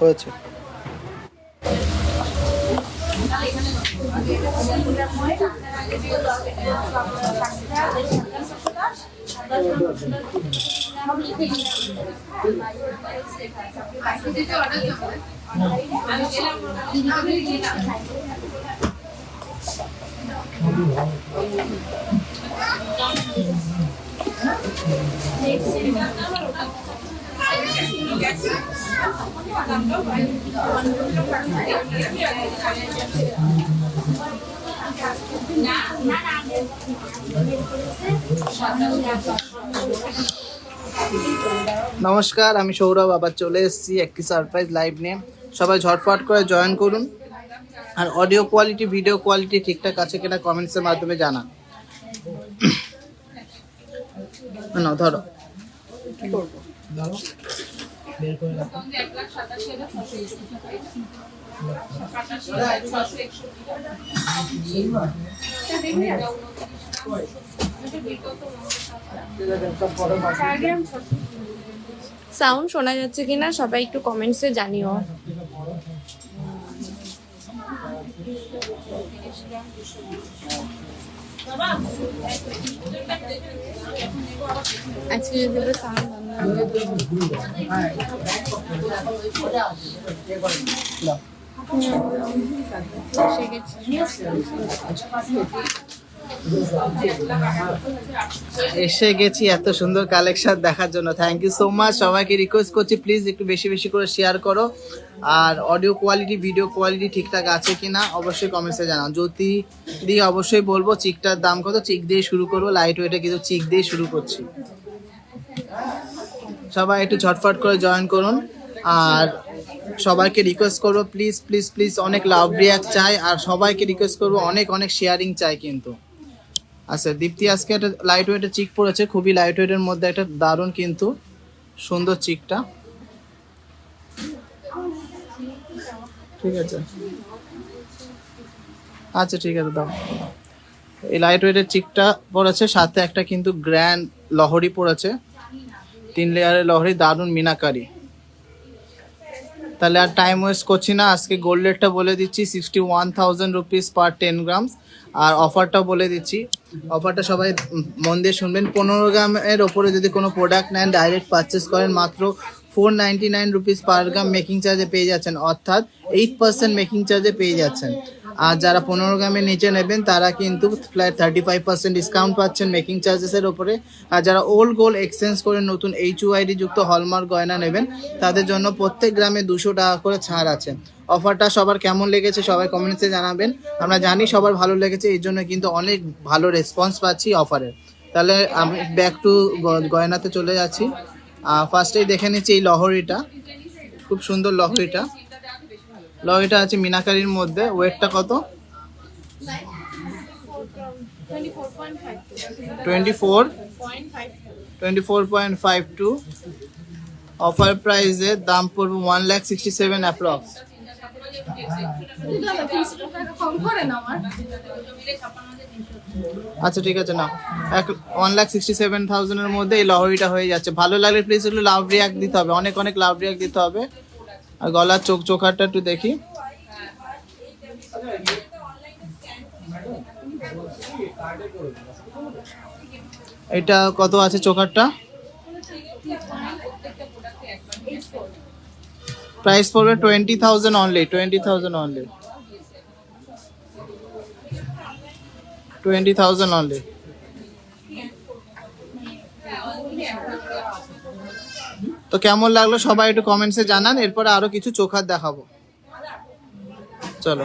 হয়েছে। নমস্কার, আমি সৌরভ আবার চলে এসেছি একটি সারপ্রাইজ লাইভ নিয়ে। সবাই ঝটফট করে জয়েন করুন। আর অডিও কোয়ালিটি, ভিডিও কোয়ালিটি ঠিকঠাক আছে কিনা কমেন্টসের মাধ্যমে জানান। না ধরো কি করবো, ধরো বের করে রাখো। সাউন্ড শোনা যাচ্ছে কিনা সবাই একটু কমেন্টসে জানিও। আজকে যদি সাউন্ড এসে গেছি এত সুন্দর কালেকশন দেখার জন্য। Thank you so much. সবাইকে রিকোয়েস্ট করছি প্লিজ একটু বেশি বেশি করে শেয়ার করো। আর অডিও কোয়ালিটি, ভিডিও কোয়ালিটি ঠিকঠাক আছে কিনা অবশ্যই কমেন্টসে জানাও। জ্যোতি দিয়ে অবশ্যই বলবো চিকটার দাম কত। চিক দিয়ে শুরু করবো, লাইট ওয়েটে কিন্তু চিক দিয়ে শুরু করছি। সবাই একটু ঝটফট করে জয়েন করুন। আর সবাইকে রিকোয়েস্ট করবো প্লিজ প্লিজ প্লিজ অনেক লাভ রিয়াক্ট চাই। আর সবাইকে রিকোয়েস্ট করবো অনেক অনেক শেয়ারিং চাই কিন্তু। আচ্ছা, দীপ্তি আজকে একটা লাইট ওয়েটের চিক পড়েছে, খুবই লাইট ওয়েটের মধ্যে একটা দারুণ কিন্তু সুন্দর চিকটা। ঠিক আছে, আচ্ছা ঠিক আছে দাও। এই লাইট ওয়েটের চিকটা পড়েছে, সাথে একটা কিন্তু গ্র্যান্ড লহরি পড়েছে, 3 লেয়ারের লহরি, দারুণ মিনাকারি। তাহলে আর টাইম ওয়েস্ট করছি না, আজকে গোল্ড রেটটা বলে দিচ্ছি 61,000 রুপিস পার 10 গ্রামস। আর অফারটা বলে দিচ্ছি, অফারটা সবাই মন দিয়ে শুনবেন। 15 গ্রামের ওপরে যদি কোনো প্রোডাক্ট নেন, ডাইরেক্ট পারচেস করেন, মাত্র 499 রুপিস পার গ্রাম মেকিং চার্জে পেয়ে যাচ্ছেন, অর্থাৎ 8% মেকিং চার্জে পেয়ে যাচ্ছেন। আর যারা 15 গ্রামের নিচে নেবেন তারা কিন্তু ফ্ল্যাট 35% ডিসকাউন্ট পাচ্ছেন মেকিং চার্জেসের ওপরে। আর যারা ওল্ড গোল্ড এক্সচেঞ্জ করে নতুন HUID যুক্ত হলমার্ক গয়না নেবেন তাদের জন্য প্রত্যেক গ্রামে 200 টাকা করে ছাড় আছে। অফারটা সবার কেমন লেগেছে সবাই কমেন্টসে জানাবেন। আমরা জানি সবার ভালো লেগেছে, এই জন্য কিন্তু অনেক ভালো রেসপন্স পাচ্ছি অফারের। তাহলে আমি ব্যাক টু গয়নাতে চলে যাচ্ছি। ফার্স্টেই দেখে নিচ্ছি এই লহরিটা, খুব সুন্দর লহরিটা। লহরিটা আছে মিনাকারির মধ্যে। ওয়েটটা কত? 24.52। অফার প্রাইসে দাম পড়বে 1,67,000 অ্যাপ্রক্স। আচ্ছা ঠিক আছে না, 1,67,000 এর মধ্যে এই লহরিটা হয়ে যাচ্ছে। ভালো লাগলে প্লিজ একটু লাভ রিয়াক্ট দিতে হবে, অনেক অনেক লাভ রিয়াক্ট দিতে হবে। আর গলার চোখারটা একটু দেখি। এটা কত আছে চোখারটা? প্রাইস পড়বে 20,000 অনলি, 20,000 অনলি, 20,000 অনলি। তো কেমন লাগলো সবাই একটু কমেন্টসে জানান। এরপরে আরো কিছু চোখার দেখাবো, চলো।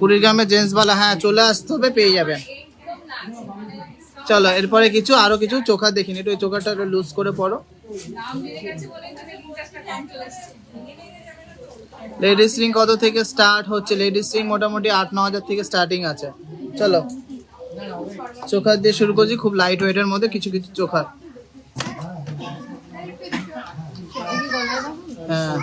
20 গ্রামের জেন্টস বালা, হ্যাঁ চলে আসতে হবে, পেয়ে যাবেন। চলো এরপরে আরো কিছু চোখা দেখিনি। একটু এই চোখাটা একটু লুজ করে পড়ো। লেডিস রিং কত থেকে স্টার্ট হচ্ছে? লেডিস রিং মোটামুটি 8-9 হাজার থেকে স্টার্টিং আছে। চলো চোখার দিয়ে শুরু করছি, খুব লাইট ওয়েটের মধ্যে কিছু কিছু চোখার। হ্যাঁ,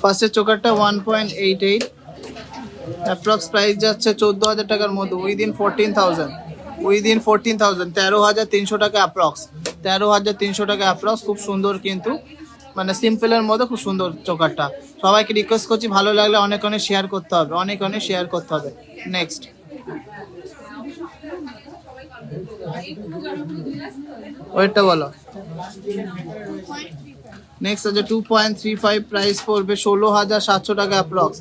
ফার্স্টের চোকারটা 1.88, অ্যাপ্রক্স প্রাইস যাচ্ছে 14,000 টাকার মধ্যে, উইদিন 14,000। উইদিন 14,000, 13,300 টাকা অ্যাপ্রক্স, 13,300 টাকা অ্যাপ্রক্স। খুব সুন্দর কিন্তু, মানে সিম্পলের মধ্যে খুব সুন্দর চোকারটা। সবাইকে রিকোয়েস্ট করছি, ভালো লাগলে অনেক অনেক শেয়ার করতে হবে, অনেক অনেক শেয়ার করতে হবে। নেক্সট ওয়েটটা বলো। নেক্সট আছে 2.35, প্রাইস পড়বে 16,700 টাকা অ্যাপ্রক্স,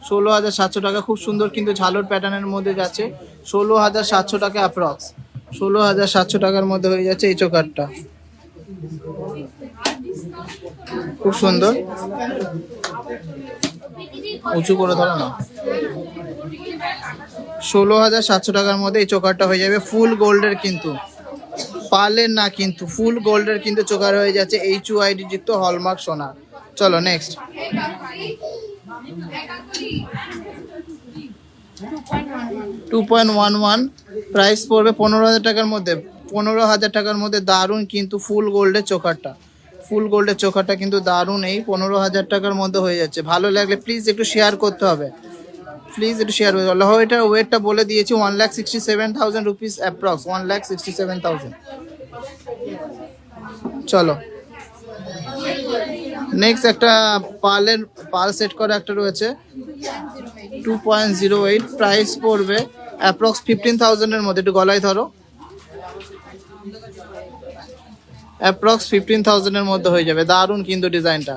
16,700 টাকা। খুব সুন্দর কিন্তু ঝালর প্যাটার্নের মধ্যে যাচ্ছে, 16,700 টাকা অ্যাপ্রক্স, 16,700 টাকার মধ্যে হয়ে যাচ্ছে এই চোকারটা। খুব সুন্দর, উঁচু করে ধরো না। 16,700 টাকার মধ্যে এই চোকারটা হয়ে যাবে। ফুল গোল্ডের কিন্তু, পার্লের না কিন্তু, ফুল গোল্ডের কিন্তু চোকার হয়ে যাচ্ছে, HUID যুক্ত হলমার্ক সোনা। চলো নেক্সট। 2.11, প্রাইস পড়বে 15,000 টাকার মধ্যে, 15,000 টাকার মধ্যে। দারুণ কিন্তু ফুল গোল্ডের চোকারটা, ফুল গোল্ডের চোকারটা কিন্তু দারুণ, এই 15,000 টাকার মধ্যে হয়ে যাচ্ছে। ভালো লাগলে প্লিজ একটু শেয়ার করতে হবে, প্লিজ একটু শেয়ার করতে হবে। এটার ওয়েটটা বলে দিয়েছি, 1,67,000 রুপিস অ্যাপ্রক্স, 1,67,000। চলো নেক্সট একটা পার্ল সেট করা একটা রয়েছে, 2.08, প্রাইস পড়বে অ্যাপ্রক্স 15,000 এর মধ্যে। একটু গলায় ধরো, অ্যাপ্রক্স 15,000 এর মধ্যে হয়ে যাবে। দারুণ কিন্তু ডিজাইনটা,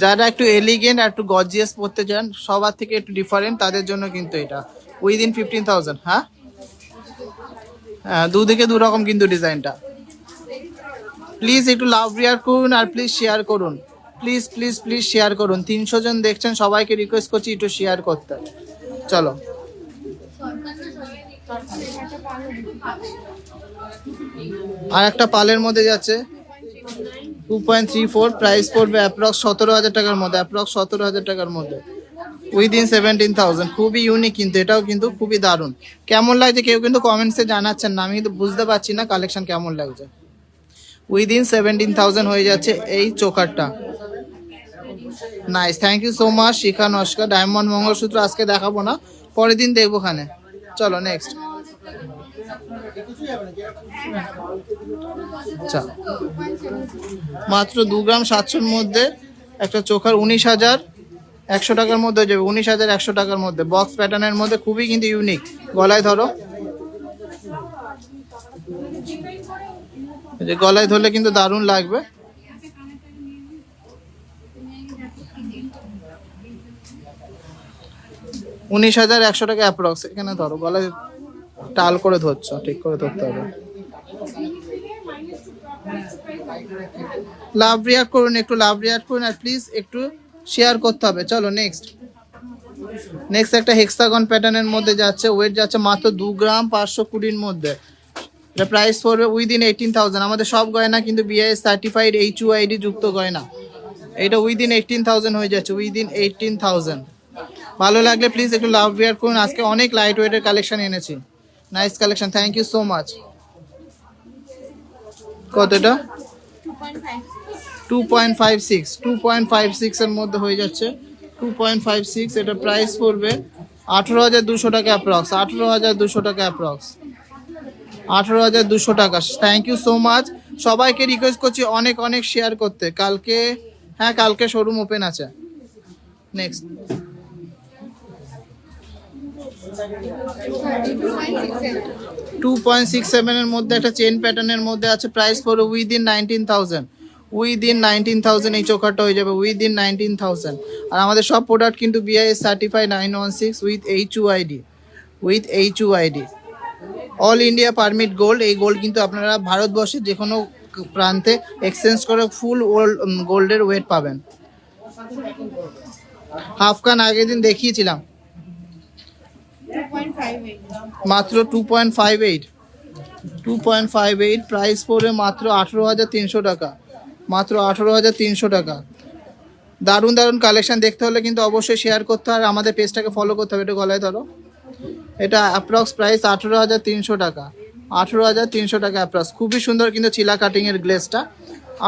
যারা একটু এলিগেন্ট আর একটু গর্জিয়াস পড়তে চান, সবার থেকে একটু ডিফারেন্ট, তাদের জন্য কিন্তু এটা উইদিন 15,000। হ্যাঁ, দুদিকে দু রকম কিন্তু ডিজাইনটা। প্লিজ একটু লাভ রিয়ার করুন আর প্লিজ শেয়ার করুন, প্লিজ প্লিজ প্লিজ শেয়ার করুন। 300 জন দেখছেন, সবাইকে রিকোয়েস্ট করছি একটু শেয়ার করতে। চলো আর একটা পালের মধ্যে যাচ্ছে, 2.34, প্রাইস পড়বে অ্যাপ্রক্স 17,000 টাকার মধ্যে, অ্যাপ্রক্স 17,000 টাকার মধ্যে, উইদিন 17,000। খুবই ইউনিক কিন্তু, এটাও কিন্তু খুবই দারুণ। কেমন লাগছে কেউ কিন্তু কমেন্টসে জানাচ্ছেন না, আমি কিন্তু বুঝতে পারছি না কালেকশন কেমন লাগছে। উইদিন 17,000 হয়ে যাচ্ছে এই চোকারটা। Nice, thank you so much Shikha Naskar. Diamond mangalsutra আজকে দেখাবো না, পরের দিন দেখবো খানে। চলো নেক্সট। আচ্ছা, মাত্র 2 গ্রাম 700-র মধ্যে একটা চোখার 19,100 টাকার মধ্যে হয়ে যাবে, 19,100 টাকার মধ্যে। বক্স প্যাটার্নের মধ্যে খুবই কিন্তু ইউনিক। গলায় ধরো, যে গলায় ধরলে কিন্তু দারুণ লাগবে। $19,100 টাকা অ্যাপ্রক্স। এখানে ধরো, গলায় টাল করে ধরছো, ঠিক করে ধরতে হবে। লাভ রিয়াক্ট করুন, একটু লাভ রিয়াক্ট করুন আর প্লিজ একটু শেয়ার করতে হবে। চলো নেক্সট। নেক্সট একটা হেক্সাগন প্যাটার্নের মধ্যে যাচ্ছে, ওয়েট যাচ্ছে মাত্র 2 গ্রাম 520-র মধ্যে। এটা প্রাইস পড়বে উইদিন 18,000। আমাদের সব গয়না কিন্তু BIS সার্টিফাইড, HUID যুক্ত গয়না। এটা উইদিন 18,000 হয়ে যাচ্ছে, উইদিন 18,000। ভালো লাগলে প্লিজ একটু লাভ রিয়াক্ট করুন। আজকে অনেক লাইট ওয়েটের কালেকশন এনেছি, nice collection, thank you so much. কতটা? 2.56, 2.56 এর মধ্যে হয়ে যাচ্ছে, 2.56। এটা প্রাইস পড়বে 18,200 টাকা অ্যাপ্রক্স, 18,200 টাকা অ্যাপ্রক্স, 18,200 টাকা। Thank you so much. সবাইকে রিকোয়েস্ট করছি অনেক অনেক শেয়ার করতে। কালকে, হ্যাঁ কালকে শোরুম ওপেন আছে। নেক্সট। 2.67 এর মধ্যে একটা চেন প্যাটার্নের মধ্যে আছে, প্রাইস পড়বে উইদিন 19,000, উইদিন 19,000 এই চোকারটা হয়ে যাবে, উইদিন 19,000। আর আমাদের সব প্রোডাক্ট কিন্তু BIS certified 916 with HUID, with HUID, all India permit gold. এই গোল্ড কিন্তু আপনারা ভারতবর্ষের যে কোনো প্রান্তে এক্সচেঞ্জ করে ফুল গোল্ডের ওয়েট পাবেন। হাফ কান আগের দিন দেখিয়েছিলাম, মাত্র 2.58, 2.58, প্রাইস পড়বে মাত্র 18,300 টাকা, মাত্র 18,300 টাকা। দারুণ দারুণ কালেকশন দেখতে হলে কিন্তু অবশ্যই শেয়ার করতে হবে, আমাদের পেজটাকে ফলো করতে হবে। এটা গলায় ধরো, এটা অ্যাপ্রক্স প্রাইস 18,300 টাকা, 18,300 টাকা অ্যাপ্রক্স। খুবই সুন্দর কিন্তু চিলা কাটিংয়ের গ্লেসটা,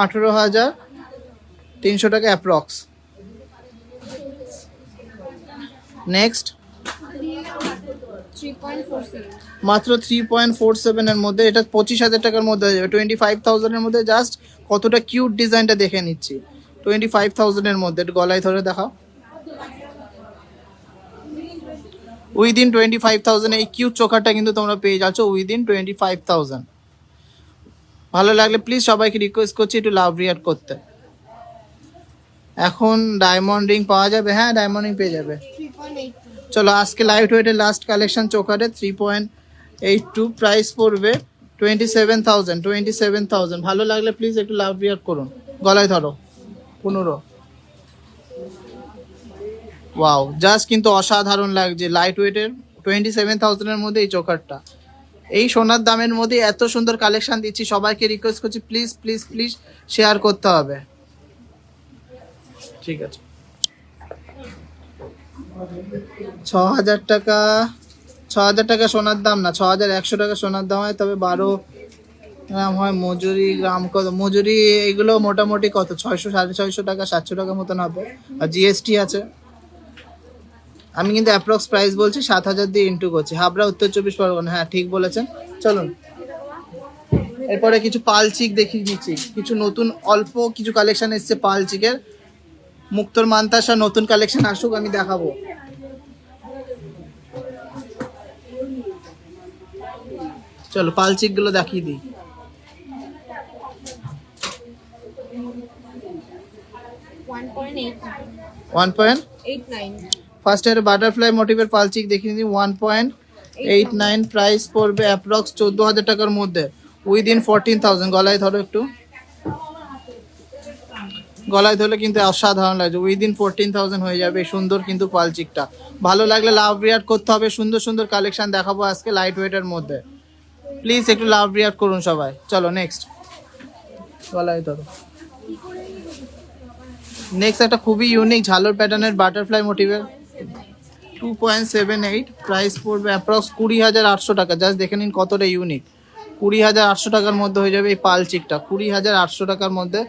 18,300 টাকা অ্যাপ্রক্স। নেক্সট 3.47 মাত্র 3.47 এর মধ্যে, এটা 25,000 টাকার মধ্যে হয়ে যাবে। 25,000 এর মধ্যে জাস্ট কতটা কিউট ডিজাইনটা দেখে নিচ্ছি। 25,000 এর মধ্যে একটু গলায় ধরে দেখাও। উইদিন 25,000 এই কিউট চোকারটা কিন্তু তোমরা পেয়ে যাচ্ছ উইদিন 25,000। ভালো লাগলে প্লিজ সবাইকে রিকোয়েস্ট করছি একটু লাভ রিয়াক্ট করতে। এখন ডায়মন্ড রিং পাওয়া যাবে, হ্যাঁ ডায়মন্ড রিং পেয়ে যাবে। 3.82 চলো আজকে লাইট ওয়েটের লাস্ট কালেকশন চোকারে 3.82 প্রাইস পড়বে 27,000। ভালো লাগলে প্লিজ একটু লাভ রিয়াক্ট করুন। গলায় ধরো 15। ওয়াও, জাস্ট কিন্তু অসাধারণ লাগছে লাইট ওয়েটের 27,000 এর মধ্যে এই চোকারটা। এই সোনার দামের মধ্যে এত সুন্দর কালেকশন দিচ্ছি, সবাইকে রিকোয়েস্ট করছি প্লিজ প্লিজ প্লিজ শেয়ার করতে হবে। ঠিক আছে, 6,000 টাকা, 6,000 টাকা সোনার দাম না, 6,100 টাকা সোনার দাম হয়, তবে 12 গ্রাম হয়। মজুরি গ্রাম কত? মজুরি এগুলো মোটামুটি কত? 600, 650 টাকা, 700 টাকা মতন হবে, আর জিএসটি আছে। আমি কিন্তু অ্যাপ্রক্স প্রাইস বলছি, 7,000 দিয়ে ইন্টু করছি। হাবড়া, উত্তর 24 পরগনা। হ্যাঁ ঠিক বলেছেন। চলুন এরপরে কিছু পালচিক দেখিয়ে দিচ্ছি। কিছু নতুন অল্প কিছু কালেকশন এসছে পালচিকের। মুক্তোর মান্তাসা নতুন কালেকশন আসুক, আমি দেখাবো। চলো পালচিক গুলো দেখিয়ে দিই। 1.89 ফার্স্ট এর বাটারফ্লাই মোটিভের পালচিক দেখিয়ে দিই। 1.89 প্রাইস পড়বে অ্যাপ্রক্স 14,000 টাকার মধ্যে, উইদিন 14,000। গলায় ধরো একটু, গলায় ধরলে কিন্তু অসাধারণ লাগছে। উইদিন 14,000 হয়ে যাবে। সুন্দর কিন্তু পালচিকটা। ভালো লাগলে লাভ রিয়াক্ট করতে হবে। সুন্দর সুন্দর কালেকশন দেখাবো আজকে লাইট ওয়েটের মধ্যে, প্লিজ একটু লাভ রিয়াক্ট করুন সবাই। চলো নেক্সট, গলায় ধরো। নেক্সট একটা খুবই ইউনিক ঝালর প্যাটার্নের বাটারফ্লাই মোটিভের 2.78 প্রাইস পড়বে অ্যাপ্রক্স 20,800 টাকা। জাস্ট দেখে নিন কতটা ইউনিক। 20,800 টাকার মধ্যে হয়ে যাবে এই পালচিকটা। 20,800 টাকার মধ্যে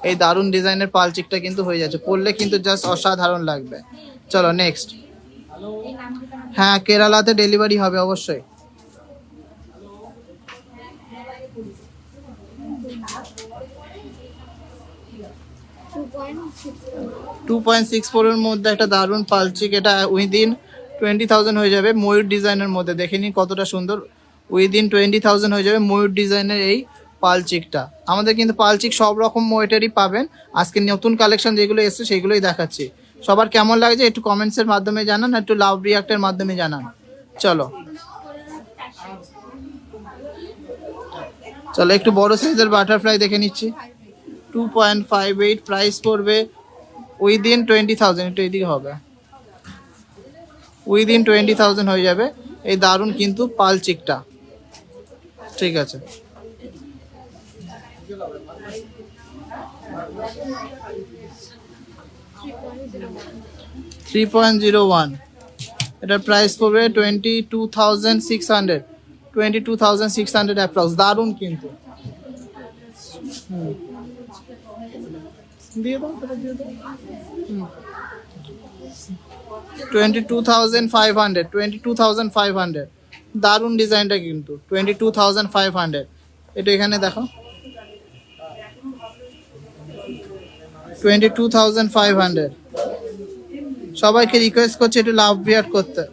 এই দারুণ ডিজাইনের পালচিকটা কিন্তু হয়ে যাচ্ছে। পরলে কিন্তু জাস্ট অসাধারণ লাগবে। চলো নেক্সট। হ্যাঁ কেরালাতে ডেলিভারি হবে অবশ্যই। 2.64 এর মধ্যে একটা দারুণ পালচিক, এটা উইদিন 20,000 হয়ে যাবে। ময়ূর ডিজাইনের মধ্যে দেখে নিন কতটা সুন্দর। উইদিন 20,000 হয়ে যাবে ময়ূর ডিজাইনের এই পালচিকটা। আমাদের কিন্তু পালচিক সব রকম ওয়েটেরই পাবেন। আজকে নতুন কালেকশন যেগুলো এসছে সেগুলোই দেখাচ্ছি। সবার কেমন লাগছে একটু কমেন্টসের মাধ্যমে জানান, একটু লাভ রিয়াক্টের মাধ্যমে জানান। চলো চলো একটু বড় সাইজের বাটারফ্লাই দেখে নিচ্ছি। 2.58 প্রাইস পড়বে উইদিন 20,000। একটু এদিকে হবে, উইদিন 20,000 হয়ে যাবে এই দারুণ কিন্তু পালচিকটা। ঠিক আছে, থ্রি 3.01 এটার প্রাইস পড়বে 22,600। 22,600 অ্যাপ্রক্স। দারুণ কিন্তু। দিয়ে দাও, দিয়ে দাও। 22,500। 22,500 দারুণ ডিজাইনটা কিন্তু। 22,500। এটা এখানে দেখো 22,500। সবাইকে রিকোয়েস্ট করছে একটু লাভ রিয়াক্ট করতে,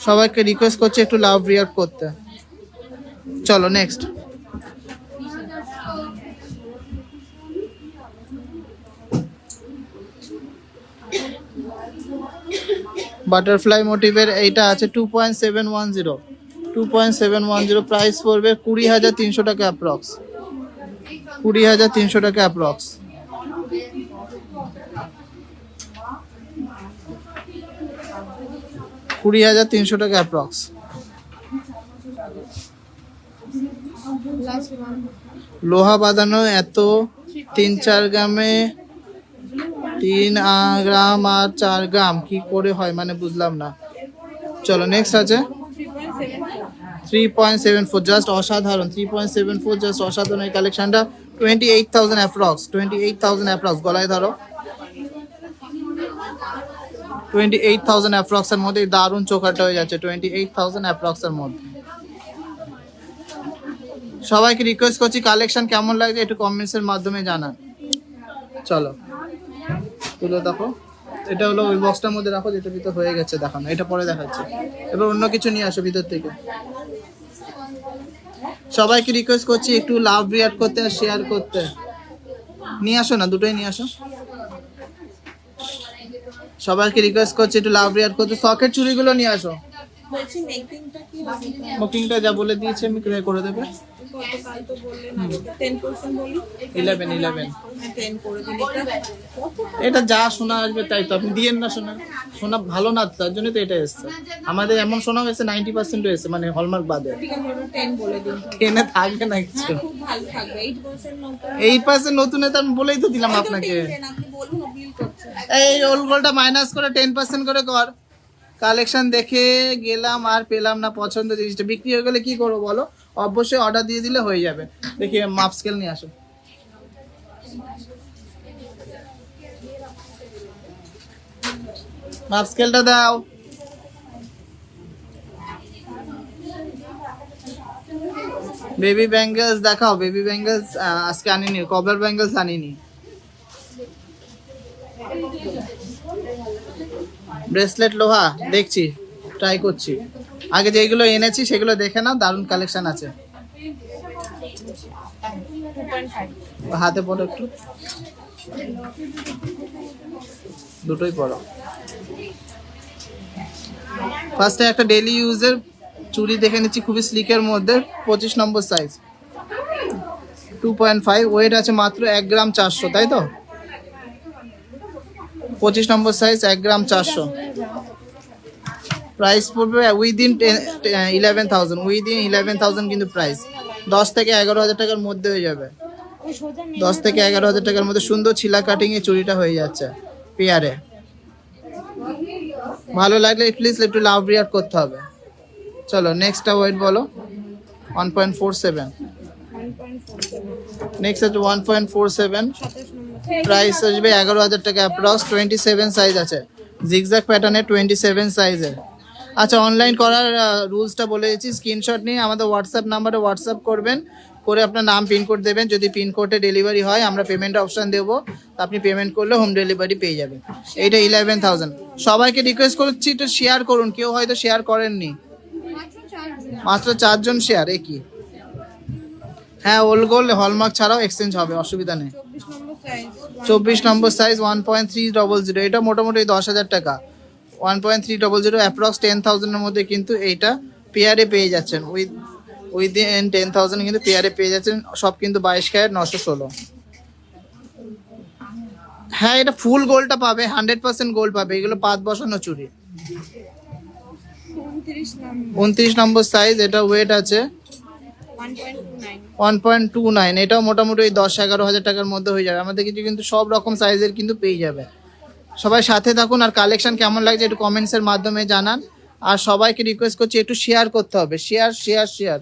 সবাইকে রিকোয়েস্ট করছে একটু লাভ রিয়াক্ট করতে। চলো নেক্সট। বাটারফ্লাই মোটিভের এইটা আছে 2.710। 2.710 প্রাইস পড়বে 20,300 টাকা অ্যাপ্রক্স। 20,300 টাকা অ্যাপ্রক্স। 20,300 টাকা অ্যাপ্রক্স। লোহা বাঁধানো এত 3-4 গ্রামে 3 গ্রাম আর 4 গ্রাম কি করে হয় মানে বুঝলাম না। চলো নেক্সট আছে 3.74 জাস্ট অসাধারণ। 3.74 জাস্ট অসাধারণ এই কালেকশনটা। 28,000 অ্যাপ্রক্স। 28,000 অ্যাপ্রক্স। গলায় ধরো 28,000 অ্যাপ্রক্স এর মধ্যে দারুণ চোখাটা হয়ে যাচ্ছে, 28,000 অ্যাপ্রক্স এর মধ্যে। সবাইকে রিকোয়েস্ট করছি কালেকশন কেমন লাগছে একটু কমেন্টস এর মাধ্যমে জানান। চলো তুলে দেখো, এটা হলো ওই বক্সটার মধ্যে রাখো যেটা ভিতর হয়ে গেছে দেখানো, এটা পরে দেখাচ্ছি। এবার অন্য কিছু নিয়ে আসো ভিতর থেকে। সবাইকে রিকোয়েস্ট করছি একটু লাভ রিয়াক্ট করতে আর শেয়ার করতে। নিয়ে আসো না, দুটোই নিয়ে আসো। সবাইকে রিকোয়েস্ট করছি একটু লাভ রিয়াক্ট করতে। সকেট চুড়িগুলো নিয়ে আসো। বুকিংটা যা বলে দিয়েছি আমি করে দেবে। 11 এটা যা শোনা আসবে তাই তো, আপনি দিয়েন না শোনা, শোনা ভালো না তার জন্য তো এটা এসছে। আমাদের এমন শোনা হয়েছে 90% এসছে, মানে হলমার্ক বাদে। 10 থাকবে না কিছু, 8% নতুন তো আমি বলেই তো দিলাম আপনাকে। এই ওল্ড গোল্ডটা মাইনাস করে 10% করে কর। কালেকশন দেখে গেলাম আর পেলাম না পছন্দ, জিনিসটা বিক্রি হয়ে গেলে কি করবো বলো? অবশ্যই অর্ডার দিয়ে দিলে হয়ে যাবে। দেখি মাপ স্কেল নিয়ে আসো। মাপ স্কেলটা দাও। বেবি ব্যাঙ্গেলস দেখাও। বেবি ব্যাঙ্গেলস আজকে আনিনি, কভার ব্যাঙ্গেলস আনিনি। ব্রেসলেট লোহা দেখছি, ট্রাই করছি। আগে যেগুলো এনেছি সেগুলো দেখে নাও, দারুণ কালেকশন আছে। হাতে পড়ো একটু, দুটোই পড়ো। ফার্স্টে একটা ডেইলি ইউজের চুড়ি দেখে নিচ্ছি, খুবই স্লিকের মধ্যে, 25 নম্বর সাইজ, 2.5, ওয়েট আছে মাত্র 1 গ্রাম 400, তাই তো? 25 নম্বর সাইজ, 1 গ্রাম 400। প্রাইস পড়বে উইদিন 11,000, উইদিন 11,000 কিন্তু প্রাইস 10 থেকে 11,000 টাকার মধ্যে হয়ে যাবে। 10 থেকে 11,000 টাকার মধ্যে সুন্দর ছিলা কাটিং এ চুড়িটা হয়ে যাচ্ছে পেয়ারে। ভালো লাগলে প্লিজ একটু লাভ রিয়াক্ট করতে হবে। চলো নেক্সটটা ওয়েট বলো। 1.47, নেক্সট আছে 1.47, প্রাইস আসবে 11,000 টাকা অ্যাপ্রক্স, 27 সাইজ আছে, জিগজ্যাগ প্যাটার্নে 27 সাইজের। আচ্ছা, অনলাইন করার রুলসটা বলে দিচ্ছি। স্ক্রিনশট নিয়ে আমাদের হোয়াটসঅ্যাপ নাম্বারে হোয়াটসঅ্যাপ করবেন, করে আপনার নাম পিনকোড দেবেন। যদি পিনকোডে ডেলিভারি হয় আমরা পেমেন্ট অপশন দেবো, আপনি পেমেন্ট করলে হোম ডেলিভারি পেয়ে যাবেন। এইটা 11,000। সবাইকে রিকোয়েস্ট করছি একটু শেয়ার করুন, কেউ হয়তো শেয়ার করেননি, মাত্র 4 জন শেয়ার। এ কি? হ্যাঁ, ওল্ড গোল্ড হলমার্ক ছাড়াও এক্সচেঞ্জ হবে, অসুবিধা নেই। 24 নম্বর সাইজ, 1.300, এটা মোটামুটি 10,000 টাকা। 1.300 অ্যাপ্রক্স 10,000 এর মধ্যে কিন্তু এইটা পেয়ারে পেয়ে যাচ্ছেন। উইদিন 10,000 কিন্তু পেয়ারে পেয়ে যাচ্ছেন। সব কিন্তু 22 ক্যারেট 916। হ্যাঁ, এটা ফুল গোল্ডটা পাবে, 100% গোল্ড পাবে। এগুলো 5 বসানো চুড়ি। 29 নম্বর সাইজ, এটা ওয়েট আছে 1.29, এটাও মোটামুটি 10-11 হাজার টাকার মধ্যে হয়ে যাবে। আমাদের কিছু কিন্তু সব রকম সাইজের কিন্তু পেয়ে যাবে। সবাই সাথে থাকুন, আর কালেকশন কেমন লাগছে একটু কমেন্টসের মাধ্যমে জানান। আর সবাইকে রিকোয়েস্ট করছি একটু শেয়ার করতে হবে, শেয়ার শেয়ার শেয়ার।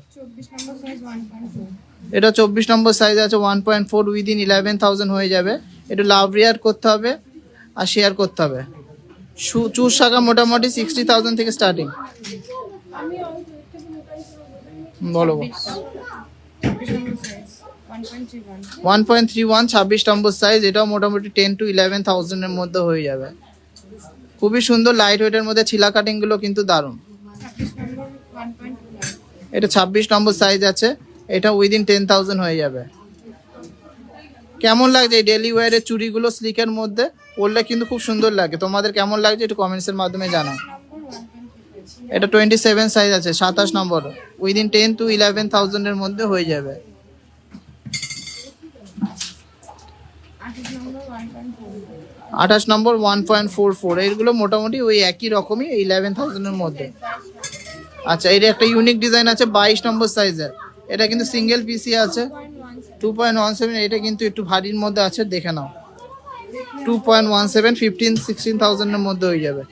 এটা 24 নম্বর সাইজ আছে, 1.4, উইদিন 11,000 হয়ে যাবে। একটু লাভ রিয়ার করতে হবে আর শেয়ার করতে হবে। চুর শাখা মোটামুটি 60,000 থেকে স্টার্টিং। বলো 1.31, 26 নম্বর সাইজ, এটাও মোটামুটি 10 to 11,000 এর মধ্যে হয়ে যাবে। খুবই সুন্দর লাইট ওয়েটের মধ্যে ছিলা কাটিং গুলো কিন্তু দারুণ। এটা 26 নম্বর সাইজ আছে, এটা উইদিন 10,000 হয়ে যাবে। কেমন লাগছে এই ডেলি ওয়্যারের চুড়িগুলো স্লিকের মধ্যে? পরলে কিন্তু খুব সুন্দর লাগে। তোমাদের কেমন লাগছে একটু কমেন্টসের মাধ্যমে জানাও। এটা 27 সাইজ আছে, 27 নম্বর, উইদিন 10 to 11,000 এর মধ্যে হয়ে যাবে। 28 নম্বর 1.44, এইগুলো মোটামুটি ওই একই রকমই 11,000 এর মধ্যে। আচ্ছা, এটা একটা ইউনিক ডিজাইন আছে 22 নম্বর সাইজের, এটা কিন্তু সিঙ্গেল পিসি আছে, 2.17, এটা কিন্তু একটু ভারীর মধ্যে আছে, দেখে নাও। 2.17, 15-16,000 এর মধ্যে হয়ে যাবে।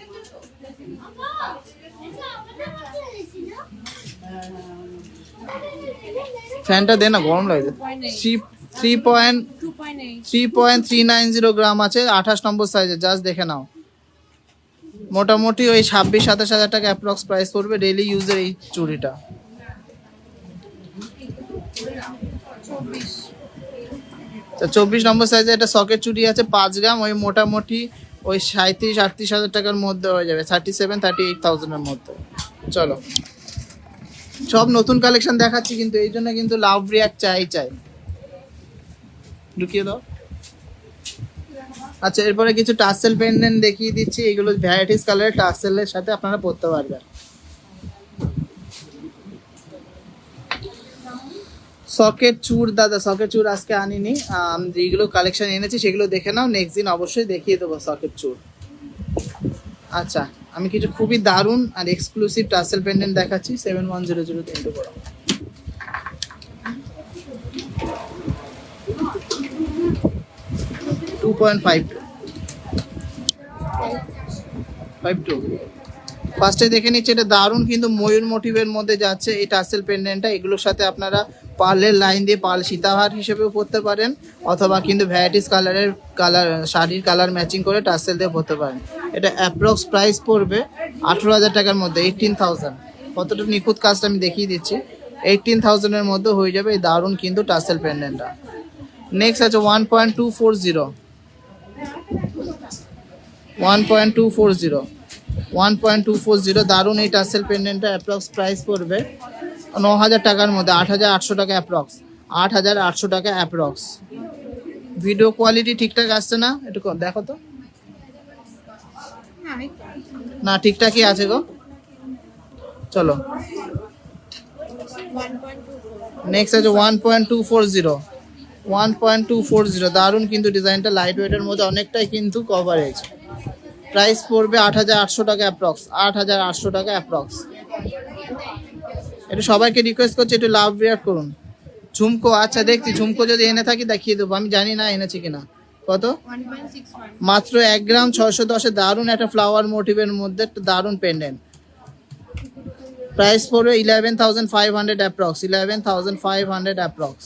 ফ্যানটা দে না, গরম লাগছে। 3.390 গ্রাম আছে, 28 নম্বর সাইজে, জাস্ট দেখে নাও। মোটামুটি ওই 26-27 হাজার টাকা অ্যাপ্রক্স প্রাইস পড়বে ডেইলি ইউজের এই চুড়িটা। 24 নম্বর সাইজে এটা সকেট চুড়ি আছে 5 গ্রাম, ওই মোটামুটি ওই 37-38 হাজার টাকার মধ্যে হয়ে যাবে, 37-38,000 মধ্যে। চলো, সব নতুন কালেকশন দেখাচ্ছি কিন্তু এই জন্য কিন্তু লাভ রিয়াক্ট চাই ঢুকিয়ে দাও। আচ্ছা, এরপরে কিছু টাসেল পেন্ডেন্ট দেখিয়ে দিচ্ছি, এগুলো ভ্যারাইটিস কালারের টাসেলের সাথে আপনারা পরতে পারবেন। সকেট চুর দাদা, সকেট চুর আজকে আনিনি, যেগুলো কালেকশন এনেছি সেগুলো দেখে নাও, নেক্সট দিন অবশ্যই দেখিয়ে দেবো সকেট চুর। আচ্ছা, আমি কিছু খুবই দারুণ আর এক্সক্লুসিভ টাসেল পেন্ডেন্ট দেখাচ্ছি 7100 তিনটে বড়। ফার্স্টে দেখে নিচ্ছি, এটা দারুণ কিন্তু ময়ূর মোটিভের মধ্যে যাচ্ছে এই টাসেল পেন্ডেন্টটা। এগুলোর সাথে আপনারা পার্লের লাইন দিয়ে পার্ল সীতাহার হিসেবেও পরতে পারেন, অথবা কিন্তু ভ্যারাইটিস শাড়ির কালার ম্যাচিং করে টাসেল দিয়ে পরতে পারেন। এটা অ্যাপ্রক্স প্রাইস পড়বে 18,000 টাকার মধ্যে, 18,000। কতটা নিখুঁত কাজটা আমি দেখিয়ে দিচ্ছি, 18,000-এর মধ্যে হয়ে যাবে এই দারুণ কিন্তু টাসেল পেন্ডেন্টটা। নেক্সট আছে 1.240 দারুণ এই টাসেল পেন্ডেন্টটা। অ্যাপ্রক্স প্রাইস পড়বে 9,000 টাকার মধ্যে, 8,800 টাকা অ্যাপ্রক্স, 8,800 টাকা অ্যাপ্রক্স। ভিডিও কোয়ালিটি ঠিকঠাক আসছে না? একটু দেখো তো। না, ঠিকঠাকই আছে গো। চলো, নেক্সট আছে 1.240 দারুণ কিন্তু ডিজাইনটা, লাইট ওয়েটের মধ্যে অনেকটাই কিন্তু কভারেজ। প্রাইস পড়বে 8,800 টাকা অ্যাপ্রক্স, 8,800 টাকা অ্যাপ্রক্স। একটু সবাইকে রিকোয়েস্ট করছি একটু লাভ রিয়াক্ট করুন। ঝুমকো, আচ্ছা দেখছি, ঝুমকো যদি এনে থাকি দেখিয়ে দেবো, আমি জানি না এনেছি কিনা। কত? মাত্র 1 গ্রাম 610 দারুণ একটা ফ্লাওয়ার মোটিভের মধ্যে একটা দারুণ পেন্ডেন্ট। প্রাইস পড়বে 11,500 অ্যাপ্রক্স, 11,500 অ্যাপ্রক্স।